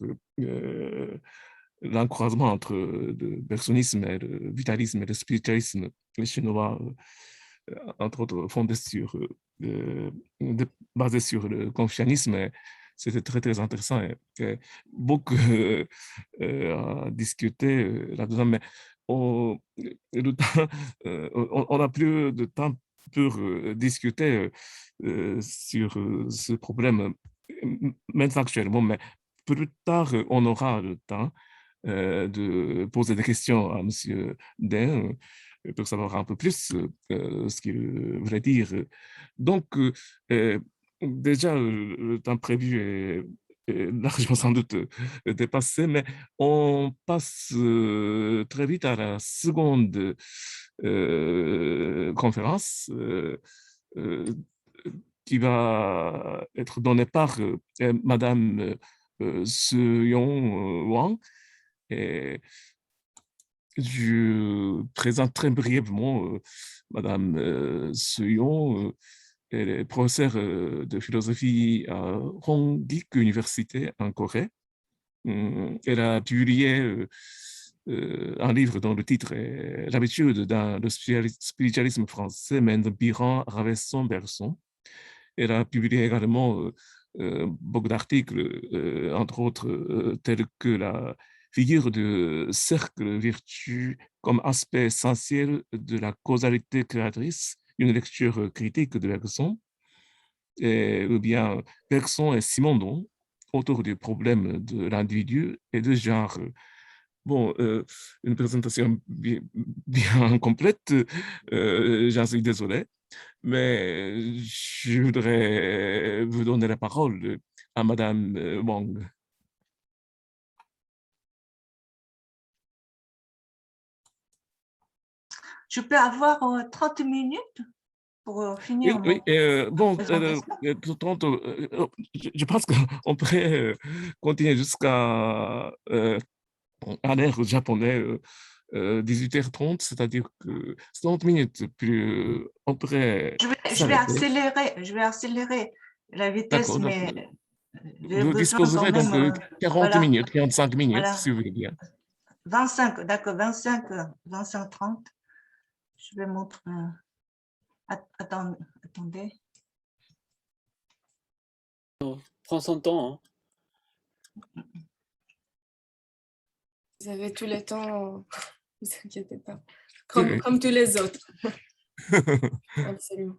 l'encroisement entre le bergsonisme et le vitalisme et le spiritualisme chinois, entre autres fondé basé sur le confucianisme. C'était très, très intéressant et beaucoup à discuter là-dedans, mais on n'a plus de temps pour discuter sur ce problème maintenant actuellement, mais plus tard, on aura le temps de poser des questions à M. Deng pour savoir un peu plus ce qu'il voulait dire. Donc, déjà, le temps prévu est largement sans doute dépassé, mais on passe très vite à la seconde conférence qui va être donnée par Madame Seyon Wang. Et je présente très brièvement Madame Seyon. Elle est professeure de philosophie à Hongik Université en Corée. Elle a publié un livre dont le titre est L'habitude dans le spiritualisme français, Mendes-Biran, Ravesson, Bergson. Elle a publié également beaucoup d'articles, entre autres tels que la figure de cercle vertu comme aspect essentiel de la causalité créatrice, une lecture critique de Bergson, ou bien Bergson et Simondon autour du problème de l'individu et du genre. Bon, une présentation bien complète, j'en suis désolé, mais je voudrais vous donner la parole à Madame Wang. Je peux avoir 30 minutes pour finir. Oui, bon, je pense qu'on pourrait continuer jusqu'à à l'ère japonais 18h30, c'est-à-dire que 30 minutes, puis on pourrait je vais accélérer la vitesse, d'accord, mais vous disposerez donc 40 voilà, minutes, 45 minutes, voilà. si vous voulez bien. 25, d'accord, 25, 30. Je vais montrer. Attendez. Prends son temps. Hein. Vous avez tout le temps, ne vous inquiétez pas. Comme tous les autres. Absolument.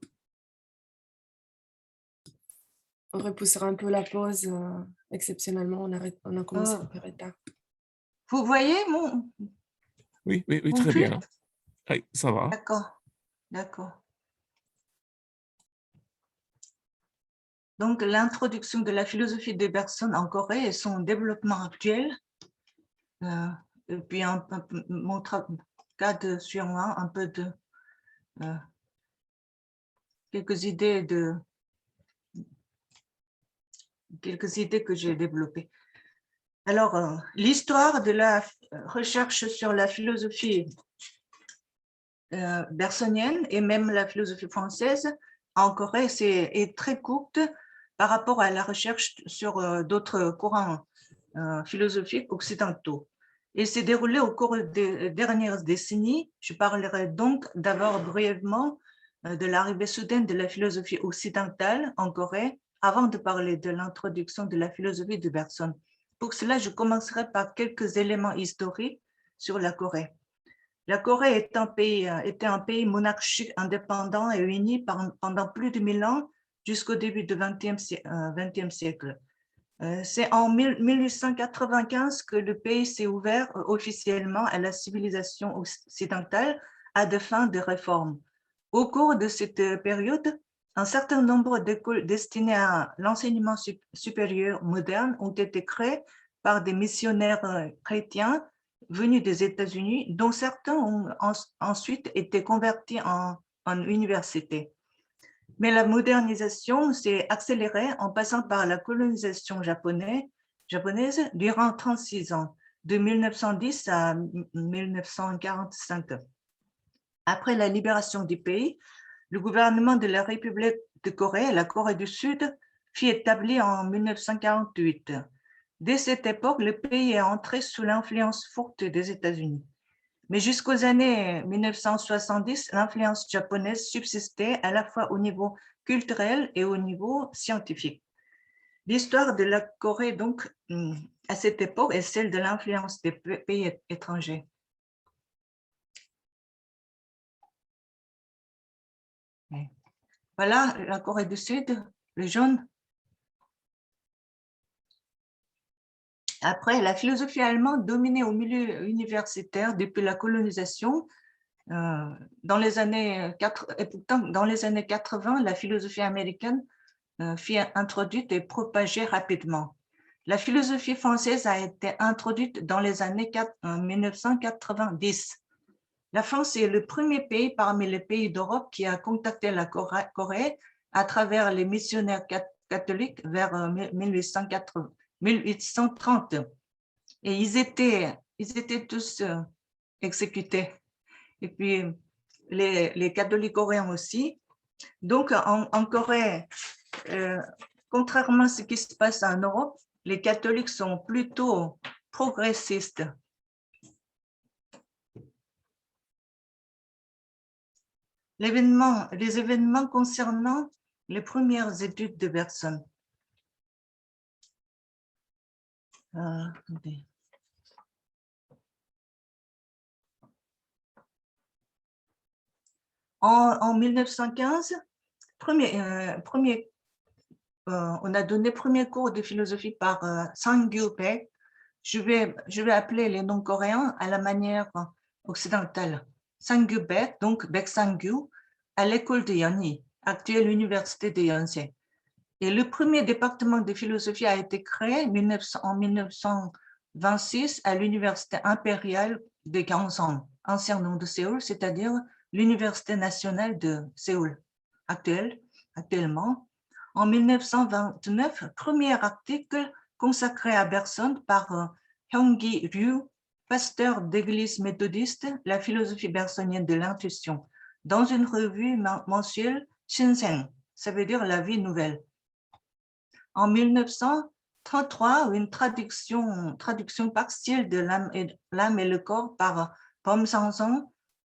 On repoussera un peu la pause. Exceptionnellement, on a commencé un peu retard. Vous voyez mon... Oui, oui, oui, mon très flux? bien. Oui, ça va. D'accord, d'accord. Donc, l'introduction de la philosophie de Bergson en Corée et son développement actuel. Et puis, mon cadre sur moi, un peu de... quelques idées que j'ai développées. Alors, l'histoire de la recherche sur la philosophie bergsonienne et même la philosophie française en Corée est très courte par rapport à la recherche sur d'autres courants philosophiques occidentaux. Il s'est déroulé au cours des dernières décennies. Je parlerai donc d'abord brièvement de l'arrivée soudaine de la philosophie occidentale en Corée avant de parler de l'introduction de la philosophie de Bergson. Pour cela, je commencerai par quelques éléments historiques sur la Corée. La Corée était un pays monarchique indépendant et uni pendant plus de 1000 ans jusqu'au début du XXe siècle. C'est en 1895 que le pays s'est ouvert officiellement à la civilisation occidentale à des fins de réforme. Au cours de cette période, un certain nombre d'écoles destinées à l'enseignement supérieur moderne ont été créées par des missionnaires chrétiens venus des États-Unis, dont certains ont ensuite été convertis en université. Mais la modernisation s'est accélérée en passant par la colonisation japonaise durant 36 ans, de 1910 à 1945. Après la libération du pays, le gouvernement de la République de Corée, la Corée du Sud, fut établi en 1948. Dès cette époque, le pays est entré sous l'influence forte des États-Unis. Mais jusqu'aux années 1970, l'influence japonaise subsistait à la fois au niveau culturel et au niveau scientifique. L'histoire de la Corée, donc, à cette époque, est celle de l'influence des pays étrangers. Voilà la Corée du Sud, le jaune. Après, la philosophie allemande dominait au milieu universitaire depuis la colonisation. Dans les années 80, la philosophie américaine fut introduite et propagée rapidement. La philosophie française a été introduite dans les années 1990. La France est le premier pays parmi les pays d'Europe qui a contacté la Corée à travers les missionnaires catholiques vers 1830. Et ils étaient tous exécutés. Et puis, les catholiques coréens aussi. Donc, en Corée, contrairement à ce qui se passe en Europe, les catholiques sont plutôt progressistes. Les événements concernant les premières études de Bergson. En 1915, on a donné premier cours de philosophie par Sang-gyu Baek. Je vais appeler les noms coréens à la manière occidentale. Sang-gyu Baek, donc Baek Sang-gyu, à l'école de Yeonhee, actuelle université de Yonsei. Et le premier département de philosophie a été créé en 1926 à l'université impériale de Gyeongsang, ancien nom de Séoul, c'est-à-dire l'université nationale de Séoul actuellement. En 1929, premier article consacré à Bergson par Hyung-gi Ryu, pasteur d'église méthodiste, la philosophie bergsonienne de l'intuition, dans une revue mensuelle Shinsen, ça veut dire la vie nouvelle. En 1933, une traduction partielle de L'âme et le corps par Bom Sang-song,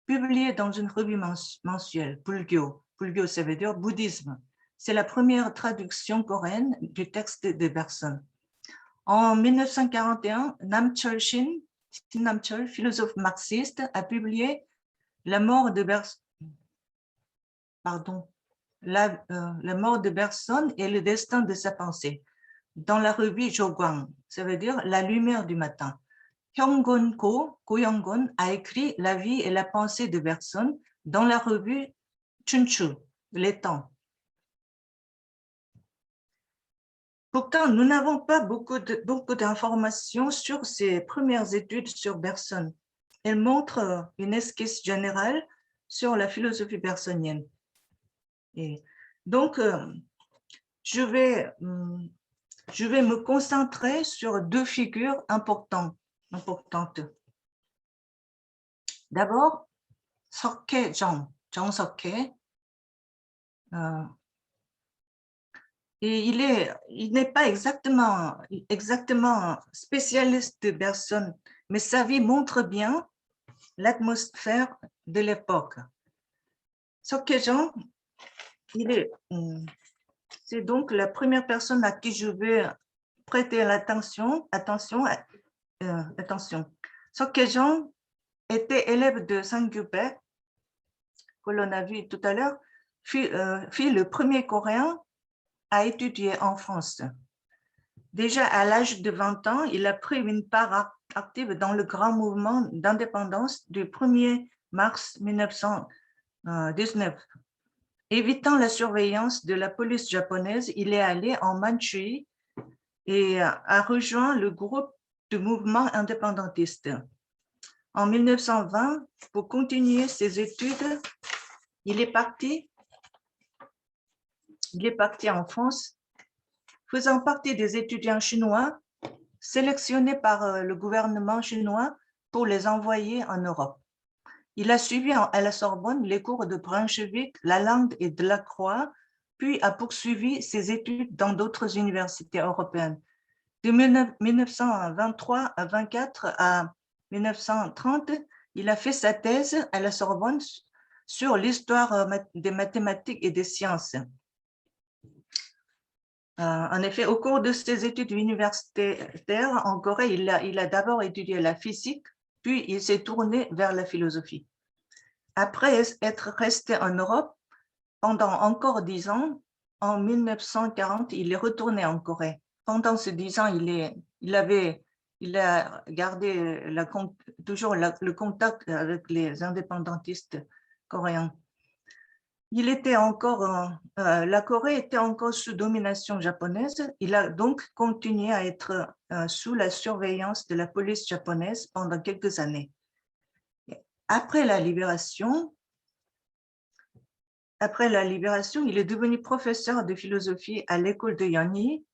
publiée dans une revue mensuelle, Bulgyo. Bulgyo, ça veut dire bouddhisme. C'est la première traduction coréenne du texte de Bergson. En 1941, Nam-chol Shin Nam-chol, philosophe marxiste, a publié La mort de Bergson et le destin de sa pensée dans la revue Jogwang, ça veut dire la lumière du matin. Hyung-gun Ko Young-gun a écrit La vie et la pensée de Bergson dans la revue Chunchu, Les Temps. Pourtant, nous n'avons pas beaucoup d'informations sur ses premières études sur Bergson. Elle montre une esquisse générale sur la philosophie bergsonienne. Et donc, je vais me concentrer sur deux figures importantes. D'abord, Seok-hye Jung Seok-hye. Et il n'est pas exactement spécialiste de Bergson, mais sa vie montre bien l'atmosphère de l'époque. Seok-hye Jung, c'est donc la première personne à qui je vais prêter l'attention. Seok-hye Jung était élève de Sang-gyu-baek, que l'on a vu tout à l'heure, fut le premier coréen à étudier en France. Déjà à l'âge de 20 ans, il a pris une part active dans le grand mouvement d'indépendance du 1er mars 1919. Évitant la surveillance de la police japonaise, il est allé en Mandchourie et a rejoint le groupe du mouvement indépendantiste. En 1920, pour continuer ses études, il est parti en France, faisant partie des étudiants chinois sélectionnés par le gouvernement chinois pour les envoyer en Europe. Il a suivi à la Sorbonne les cours de Brunswick, Lalande et Delacroix, puis a poursuivi ses études dans d'autres universités européennes. De 1923 à 24 à 1930, il a fait sa thèse à la Sorbonne sur l'histoire des mathématiques et des sciences. En effet, au cours de ses études universitaires en Corée, il a d'abord étudié la physique, puis il s'est tourné vers la philosophie. Après être resté en Europe pendant encore 10 ans, en 1940, il est retourné en Corée. Pendant ces 10 ans, il a gardé toujours le contact avec les indépendantistes coréens. La Corée était encore sous domination japonaise. Il a donc continué à être sous la surveillance de la police japonaise pendant quelques années. Après la libération, il est devenu professeur de philosophie à l'école de Yanggi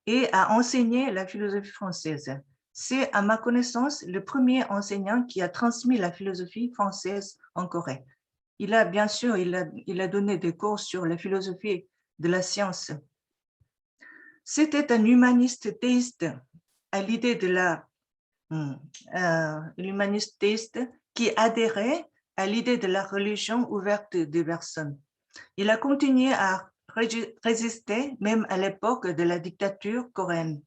et a enseigné la philosophie française. C'est, à ma connaissance, le premier enseignant qui a transmis la philosophie française en Corée. Il a donné des cours sur la philosophie de la science. C'était un humaniste théiste à l'idée de l'humaniste théiste qui adhérait à l'idée de la religion ouverte de Bergson. Il a continué à résister même à l'époque de la dictature coréenne.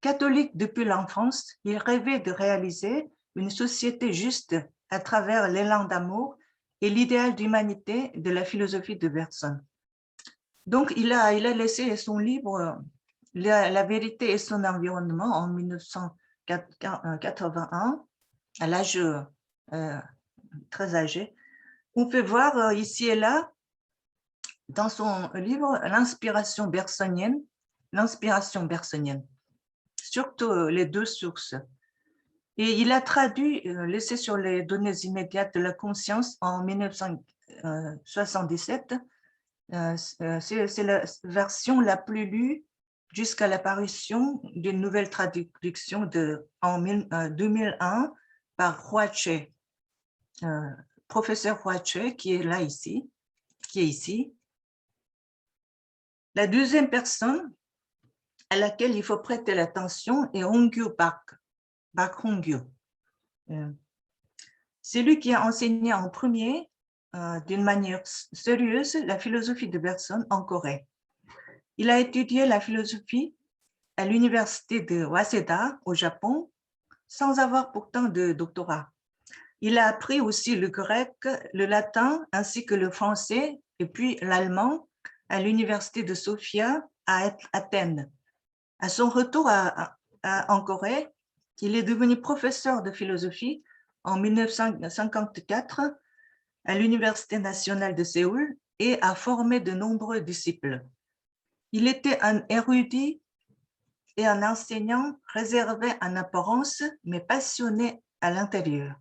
Catholique depuis l'enfance, il rêvait de réaliser une société juste à travers l'élan d'amour et l'idéal d'humanité de la philosophie de Bergson. Donc, il a laissé son livre « La vérité et son environnement » en 1981, à l'âge très âgé. On peut voir ici et là, dans son livre, l'inspiration bergsonienne, surtout les deux sources. Et il a traduit l'essai sur les données immédiates de la conscience en 1977. C'est la version la plus lue jusqu'à l'apparition d'une nouvelle traduction en 2001 par Hua Che, professeur Hua Che, qui est ici. La deuxième personne à laquelle il faut prêter l'attention est Hong-Kyu Park. Hong-Kyu. C'est lui qui a enseigné en premier, d'une manière sérieuse, la philosophie de Bergson en Corée. Il a étudié la philosophie à l'université de Waseda, au Japon, sans avoir pourtant de doctorat. Il a appris aussi le grec, le latin, ainsi que le français, et puis l'allemand à l'université de Sofia à Athènes. À son retour en Corée, Il est devenu professeur de philosophie en 1954 à l'Université nationale de Séoul et a formé de nombreux disciples. Il était un érudit et un enseignant réservé en apparence, mais passionné à l'intérieur.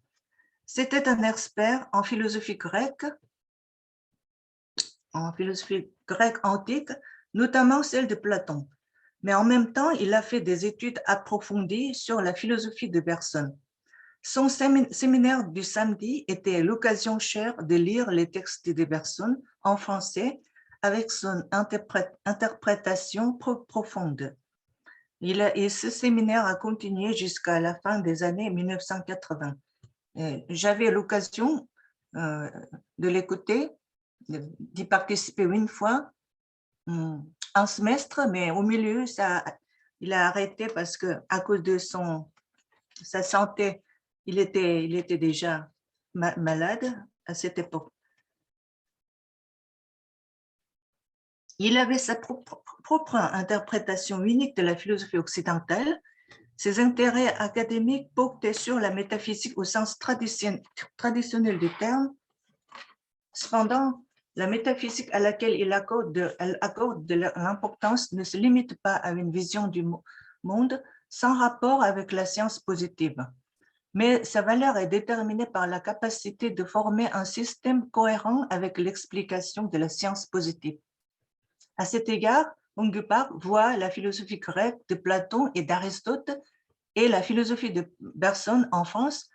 C'était un expert en philosophie grecque antique, notamment celle de Platon. Mais en même temps, il a fait des études approfondies sur la philosophie de Bergson. Son séminaire du samedi était l'occasion chère de lire les textes de Bergson en français avec son interprétation profonde. Et ce séminaire a continué jusqu'à la fin des années 1980. J'avais l'occasion de l'écouter, d'y participer une fois, un semestre, mais au milieu, il a arrêté parce que à cause de sa santé, il était déjà malade à cette époque. Il avait sa propre interprétation unique de la philosophie occidentale. Ses intérêts académiques portaient sur la métaphysique au sens traditionnel du terme. Cependant, la métaphysique à laquelle il accorde de l'importance ne se limite pas à une vision du monde sans rapport avec la science positive. Mais sa valeur est déterminée par la capacité de former un système cohérent avec l'explication de la science positive. À cet égard, Ong Park voit la philosophie grecque de Platon et d'Aristote et la philosophie de Bergson en France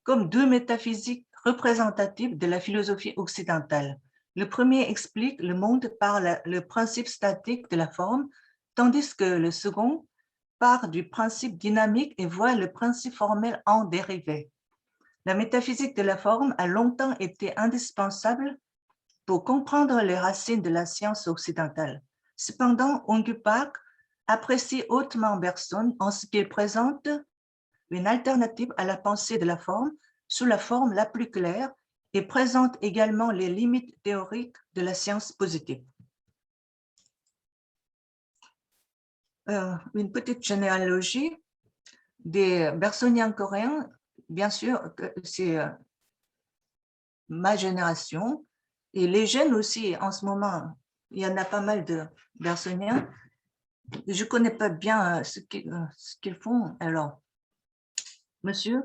comme deux métaphysiques représentatives de la philosophie occidentale. Le premier explique le monde par le principe statique de la forme, tandis que le second part du principe dynamique et voit le principe formel en dérivé. La métaphysique de la forme a longtemps été indispensable pour comprendre les racines de la science occidentale. Cependant, Ong Park apprécie hautement Bergson en ce qu'il présente une alternative à la pensée de la forme sous la forme la plus claire et présente également les limites théoriques de la science positive. Une petite généalogie des bergsoniens coréens, bien sûr, c'est ma génération, et les jeunes aussi, en ce moment, il y en a pas mal de bergsoniens. Je ne connais pas bien ce qu'ils font. Alors, Monsieur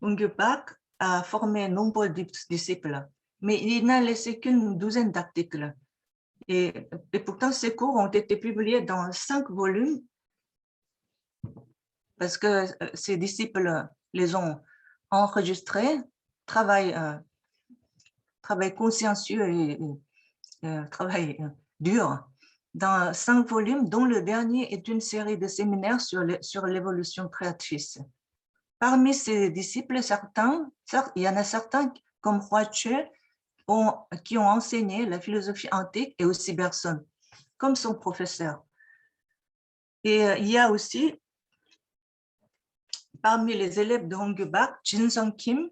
Ong Park a formé nombreux disciples, mais il n'a laissé qu'une douzaine d'articles. Et pourtant, ces cours ont été publiés dans 5 volumes parce que ses disciples les ont enregistrés, travail consciencieux et travail dur, dans 5 volumes, dont le dernier est une série de séminaires sur l'évolution créatrice. Parmi ses disciples, il y en a certains, comme Huache, qui ont enseigné la philosophie antique et aussi Bergson, comme son professeur. Et il y a aussi, parmi les élèves de Ong Park, Jin Sung Kim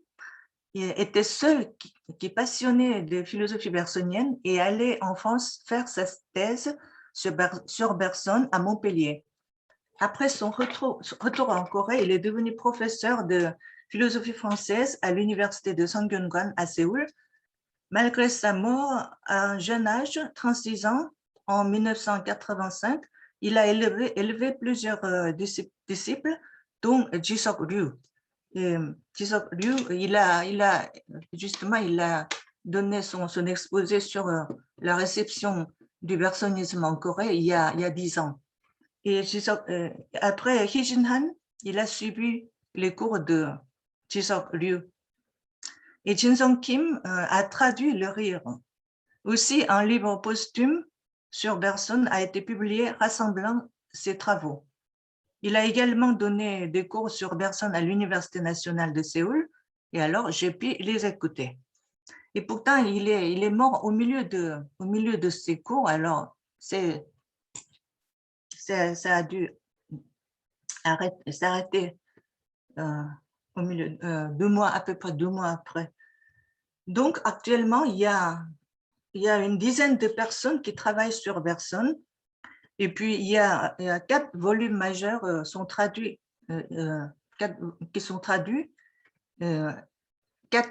était seul qui passionné de philosophie bergsonienne et allait en France faire sa thèse sur Bergson à Montpellier. Après son retour en Corée, il est devenu professeur de philosophie française à l'université de Songyungan à Séoul. Malgré sa mort à un jeune âge, 36 ans, en 1985, il a élevé plusieurs disciples, dont Ji-Seok Ryu. Ji-Seok Ryu, il a donné son exposé sur la réception du bergsonisme en Corée il y a 10 ans. Et après Hee Jin-han, il a suivi les cours de Ji-Seok Ryu. Et Jin Sung Kim a traduit Le Rire. Aussi, un livre posthume sur Bergson a été publié rassemblant ses travaux. Il a également donné des cours sur Bergson à l'Université nationale de Séoul, et alors j'ai pu les écouter. Et pourtant, il est mort au milieu de ses cours, alors ça a dû s'arrêter au milieu, 2 mois, à peu près 2 mois après. Donc, actuellement, il y a une dizaine de personnes qui travaillent sur Bergson. Et puis, il y a 4 volumes majeurs sont traduits qui sont traduits, 4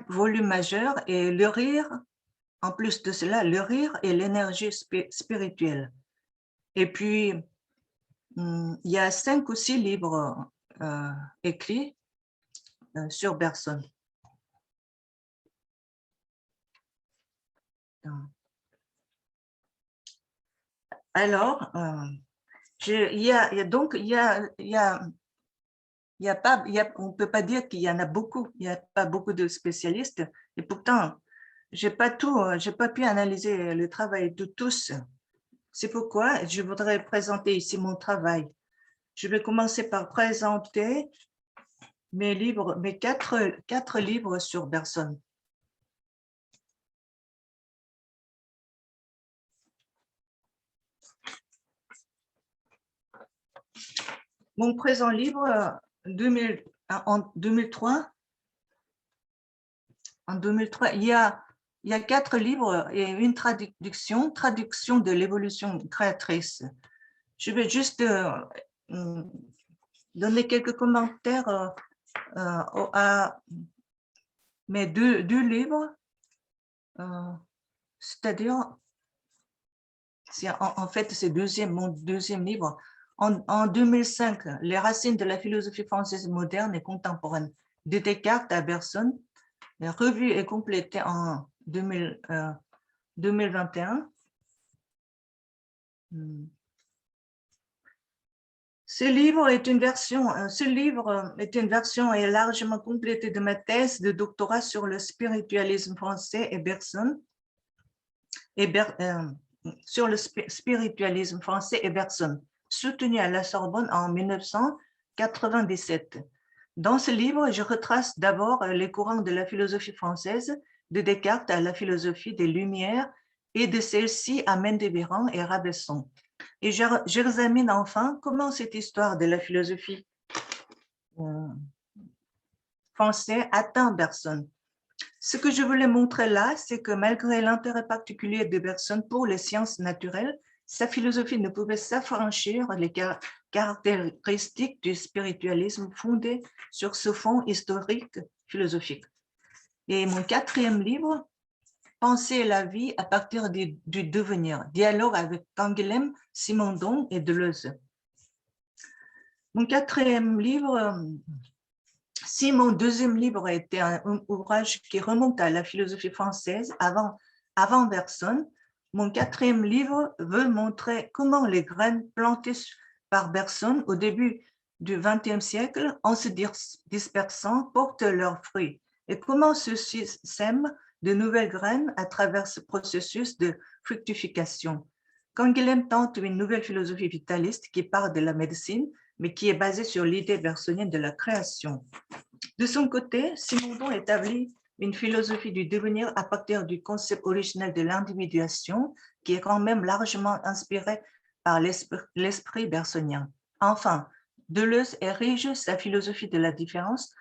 volumes majeurs, et le rire, en plus de cela, le rire et l'énergie spirituelle. Et puis, il y a 5 ou 6 livres écrits sur Bergson. Alors, on ne peut pas dire qu'il y en a beaucoup, il n'y a pas beaucoup de spécialistes, et pourtant, j'ai pas pu analyser le travail de tous. C'est pourquoi je voudrais présenter ici mon travail. Je vais commencer par présenter mes livres, mes quatre livres sur Bergson. Mon présent livre, en 2003, il y a 4 livres et une traduction de l'évolution créatrice. Je vais juste donner quelques commentaires à mes deux livres, c'est-à-dire, en fait, c'est mon deuxième livre. En 2005, Les racines de la philosophie française moderne et contemporaine, de Descartes à Bergson, revue et complétée en 2021. Ce livre est une version largement complétée de ma thèse de doctorat sur le spiritualisme français et Bergson, sur le spiritualisme français et Bergson, soutenu à la Sorbonne en 1997. Dans ce livre, je retrace d'abord les courants de la philosophie française, de Descartes à la philosophie des Lumières, et de celle-ci à Mendelbrand et Rabelais. Et j'examine enfin comment cette histoire de la philosophie française atteint Bergson. Ce que je voulais montrer là, c'est que malgré l'intérêt particulier de Bergson pour les sciences naturelles, sa philosophie ne pouvait s'affranchir les caractéristiques du spiritualisme fondé sur ce fond historique philosophique. Et mon 4e livre, Penser la vie à partir du devenir, dialogue avec Canguilhem, Simondon et Deleuze. Mon 4e livre, si mon 2e livre a été un ouvrage qui remonte à la philosophie française avant Bergson, mon 4e livre veut montrer comment les graines plantées par Bergson au début du XXe siècle, en se dispersant, portent leurs fruits, et comment ceux-ci sèment de nouvelles graines à travers ce processus de fructification. Canguilhem tente une nouvelle philosophie vitaliste qui part de la médecine, mais qui est basée sur l'idée bergsonienne de la création. De son côté, Simondon établit une philosophie du devenir à partir du concept originel de l'individuation, qui est quand même largement inspiré par l'esprit bergsonien. Enfin, Deleuze érige sa philosophie de la différence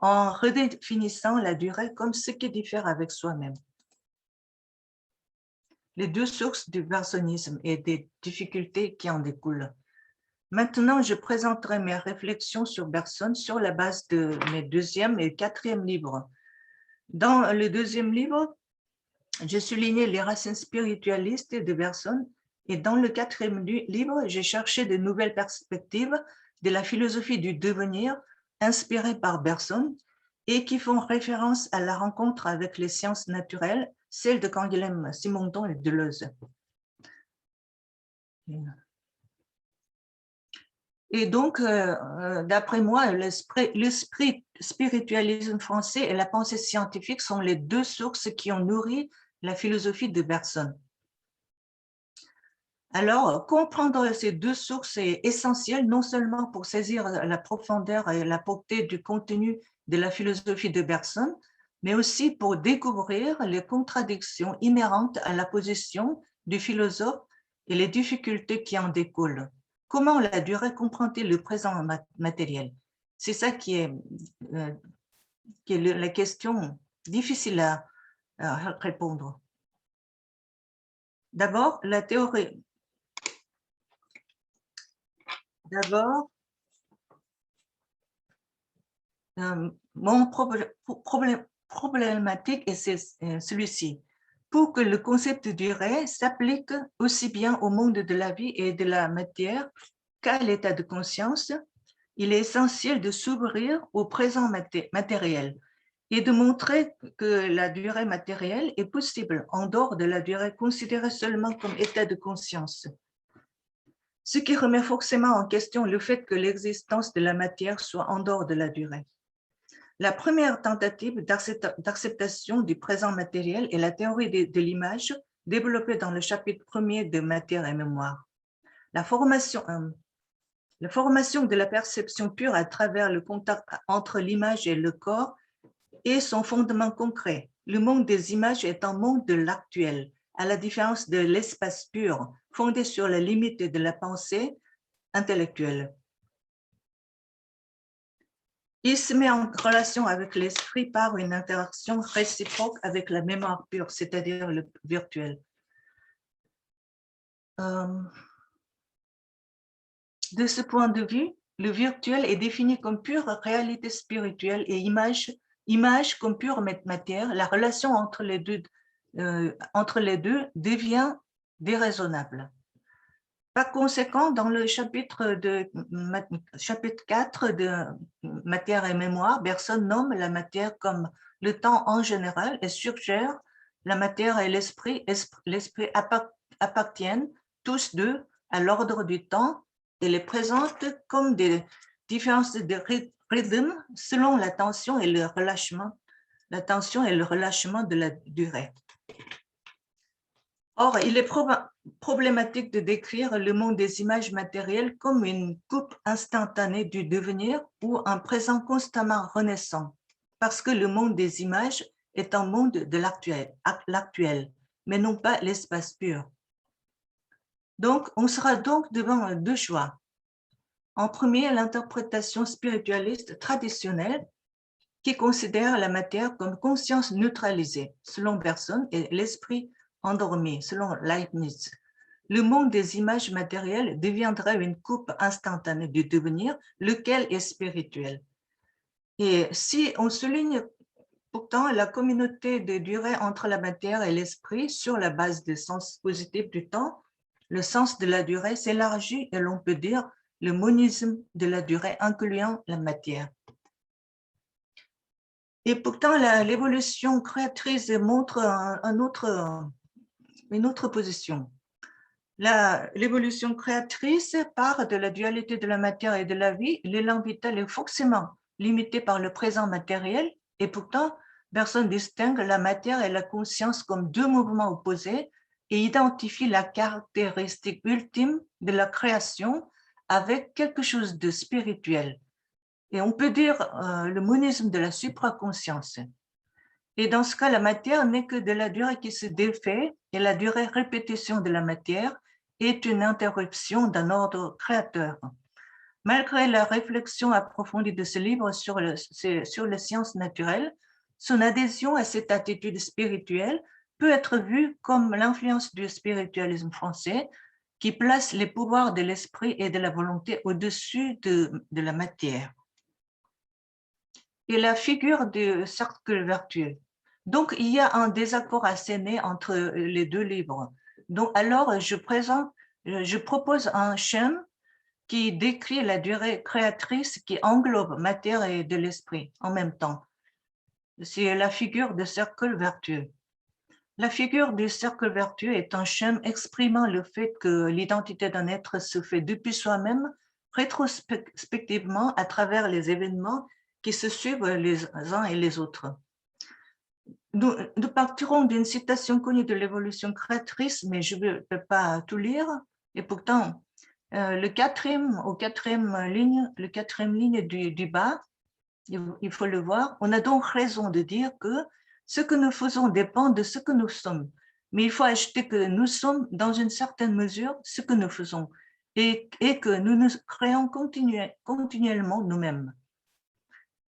en redéfinissant la durée comme ce qui diffère avec soi-même. Les 2 sources du bergsonisme et des difficultés qui en découlent. Maintenant, je présenterai mes réflexions sur Bergson sur la base de mes 2e et 4e livres. Dans le 2e livre, j'ai souligné les racines spiritualistes de Bergson, et dans le 4e livre, j'ai cherché de nouvelles perspectives de la philosophie du devenir inspirée par Bergson et qui font référence à la rencontre avec les sciences naturelles, celles de Canguilhem, Simondon et Deleuze. Et donc, d'après moi, le spiritualisme français et la pensée scientifique sont les 2 sources qui ont nourri la philosophie de Bergson. Alors, comprendre ces 2 sources est essentiel non seulement pour saisir la profondeur et la portée du contenu de la philosophie de Bergson, mais aussi pour découvrir les contradictions inhérentes à la position du philosophe et les difficultés qui en découlent. Comment la durée comprend-elle le présent matériel? C'est ça qui est la question difficile à répondre. D'abord, la théorie. D'abord, Mon problématique est celui-ci. Pour que le concept de durée s'applique aussi bien au monde de la vie et de la matière qu'à l'état de conscience, il est essentiel de s'ouvrir au présent matériel et de montrer que la durée matérielle est possible en dehors de la durée considérée seulement comme état de conscience. Ce qui remet forcément en question le fait que l'existence de la matière soit en dehors de la durée. La première tentative d'acceptation du présent matériel est la théorie de l'image développée dans le chapitre 1er de Matière et mémoire. La formation de la perception pure à travers le contact entre l'image et le corps est son fondement concret. Le monde des images est un monde de l'actuel, à la différence de l'espace pur, fondé sur la limite de la pensée intellectuelle. Il se met en relation avec l'esprit par une interaction réciproque avec la mémoire pure, c'est-à-dire le virtuel. De ce point de vue, le virtuel est défini comme pure réalité spirituelle et image comme pure matière. La relation entre les deux devient déraisonnable. Par conséquent, dans le chapitre 4 de Matière et mémoire, Bergson nomme la matière comme le temps en général et suggère la matière et l'esprit appartiennent tous deux à l'ordre du temps et les présente comme des différences de rythme selon la tension et le relâchement de la durée. Or, il est problématique de décrire le monde des images matérielles comme une coupe instantanée du devenir ou un présent constamment renaissant, parce que le monde des images est un monde de l'actuel, mais non pas l'espace pur. Donc, on sera donc devant deux choix. En premier, l'interprétation spiritualiste traditionnelle qui considère la matière comme conscience neutralisée, selon Bergson, et l'esprit endormi, selon Leibniz. Le monde des images matérielles deviendrait une coupe instantanée du devenir, lequel est spirituel. Et si on souligne pourtant la communauté de durée entre la matière et l'esprit sur la base du sens positif du temps, le sens de la durée s'élargit et l'on peut dire le monisme de la durée incluant la matière. Et pourtant, l'évolution créatrice montre une autre position. L'évolution créatrice part de la dualité de la matière et de la vie. L'élan vital est forcément limité par le présent matériel et pourtant, Bergson distingue la matière et la conscience comme deux mouvements opposés et identifie la caractéristique ultime de la création avec quelque chose de spirituel. Et on peut dire le monisme de la supraconscience. Et dans ce cas, la matière n'est que de la durée qui se défait et la durée répétition de la matière est une interruption d'un ordre créateur. Malgré la réflexion approfondie de ce livre sur les sciences naturelles, son adhésion à cette attitude spirituelle peut être vue comme l'influence du spiritualisme français qui place les pouvoirs de l'esprit et de la volonté au-dessus de la matière. Et la figure du cercle vertueux. Donc, il y a un désaccord assez né entre les deux livres. Donc, alors, je propose un schéma qui décrit la durée créatrice qui englobe matière et de l'esprit en même temps. C'est la figure du cercle vertueux. La figure du cercle vertueux est un schéma exprimant le fait que l'identité d'un être se fait depuis soi-même rétrospectivement à travers les événements qui se suivent les uns et les autres. Nous partirons d'une citation connue de l'évolution créatrice, mais je ne peux pas tout lire. Et pourtant, la quatrième ligne du bas, il faut le voir, on a donc raison de dire que ce que nous faisons dépend de ce que nous sommes. Mais il faut ajouter que nous sommes, dans une certaine mesure, ce que nous faisons et que nous nous créons continuellement nous-mêmes.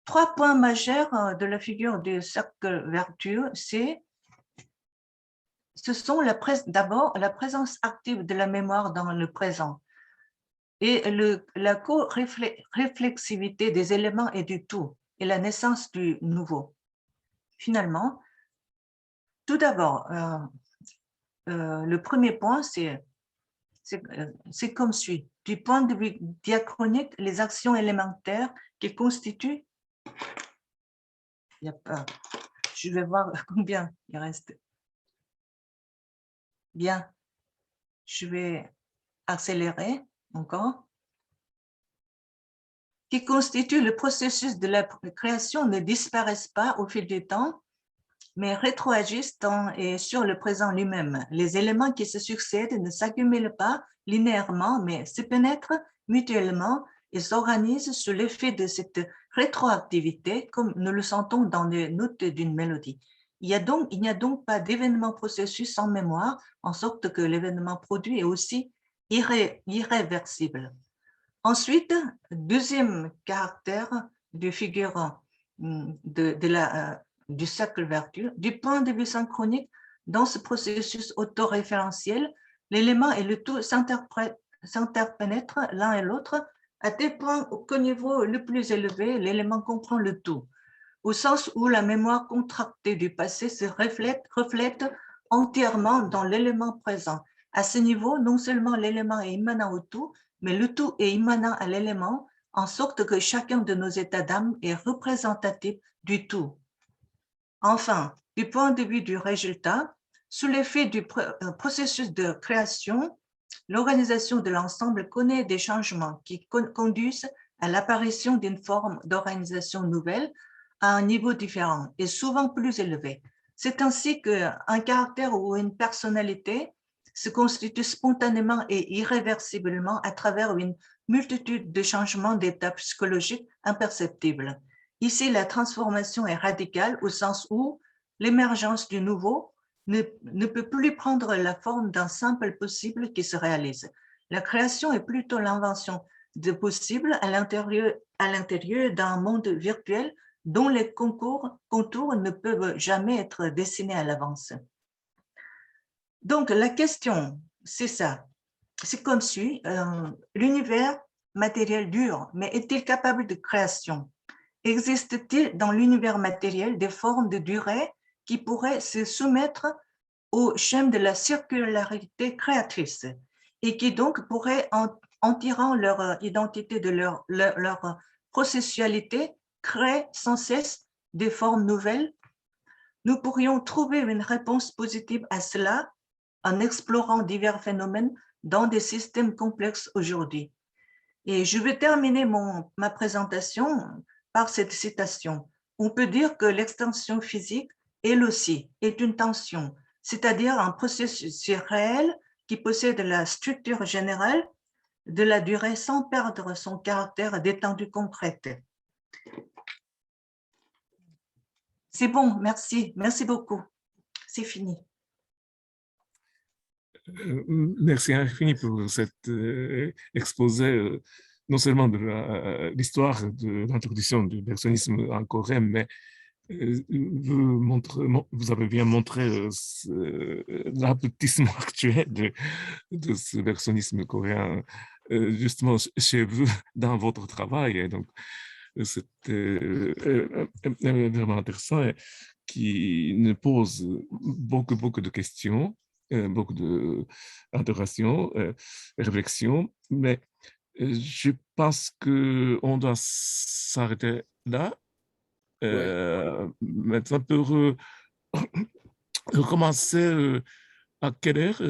3 points majeurs de la figure du cercle vertueux, ce sont d'abord la présence active de la mémoire dans le présent et la co-réflexivité des éléments et du tout. et la naissance du nouveau. Finalement, tout d'abord, le premier point, c'est comme suit. Du point de vue diachronique, les actions élémentaires qui constituent, je vais voir combien il reste. Bien, je vais accélérer encore. Qui constituent le processus de la création ne disparaissent pas au fil du temps, mais rétroagissent dans et sur le présent lui-même. Les éléments qui se succèdent ne s'accumulent pas linéairement, mais se pénètrent mutuellement et s'organisent sous l'effet de cette rétroactivité, comme nous le sentons dans les notes d'une mélodie. Il n'y a donc pas d'événement processus sans mémoire, en sorte que l'événement produit est aussi irréversible. Ensuite, deuxième caractère du figurant du cercle vertueux, du point de vue synchronique, dans ce processus autoréférentiel, l'élément et le tout s'interpénètrent l'un et l'autre à tel point qu'au niveau le plus élevé, l'élément comprend le tout, au sens où la mémoire contractée du passé se reflète entièrement dans l'élément présent. À ce niveau, non seulement l'élément est immanent au tout, mais le tout est immanent à l'élément, en sorte que chacun de nos états d'âme est représentatif du tout. Enfin, du point de vue du résultat, sous l'effet du processus de création, l'organisation de l'ensemble connaît des changements qui conduisent à l'apparition d'une forme d'organisation nouvelle à un niveau différent et souvent plus élevé. C'est ainsi qu'un caractère ou une personnalité se constitue spontanément et irréversiblement à travers une multitude de changements d'état psychologiques imperceptibles. Ici, la transformation est radicale au sens où l'émergence du nouveau ne peut plus prendre la forme d'un simple possible qui se réalise. La création est plutôt l'invention de possibles à l'intérieur d'un monde virtuel dont les contours ne peuvent jamais être dessinés à l'avance. Donc, la question, c'est ça. C'est comme suit. L'univers matériel dure, mais est-il capable de création? Existe-t-il dans l'univers matériel des formes de durée qui pourraient se soumettre au schème de la circularité créatrice et qui donc pourraient, en tirant leur identité de leur processualité, créer sans cesse des formes nouvelles? Nous pourrions trouver une réponse positive à cela en explorant divers phénomènes dans des systèmes complexes aujourd'hui. Et je vais terminer ma présentation par cette citation. On peut dire que l'extension physique, elle aussi, est une tension, c'est-à-dire un processus réel qui possède la structure générale de la durée sans perdre son caractère d'étendue concrète. C'est bon, merci. Merci beaucoup. C'est fini. Merci infini pour cet exposé, non seulement de l'histoire de l'introduction du personnisme en Corée, mais vous avez bien montré l'aboutissement actuel de ce personnisme coréen, justement chez vous, dans votre travail. Et donc, c'était vraiment intéressant et qui nous pose beaucoup de questions, beaucoup d'interrogations, réflexions, mais je pense qu'on doit s'arrêter là. Maintenant, pour recommencer à quelle heure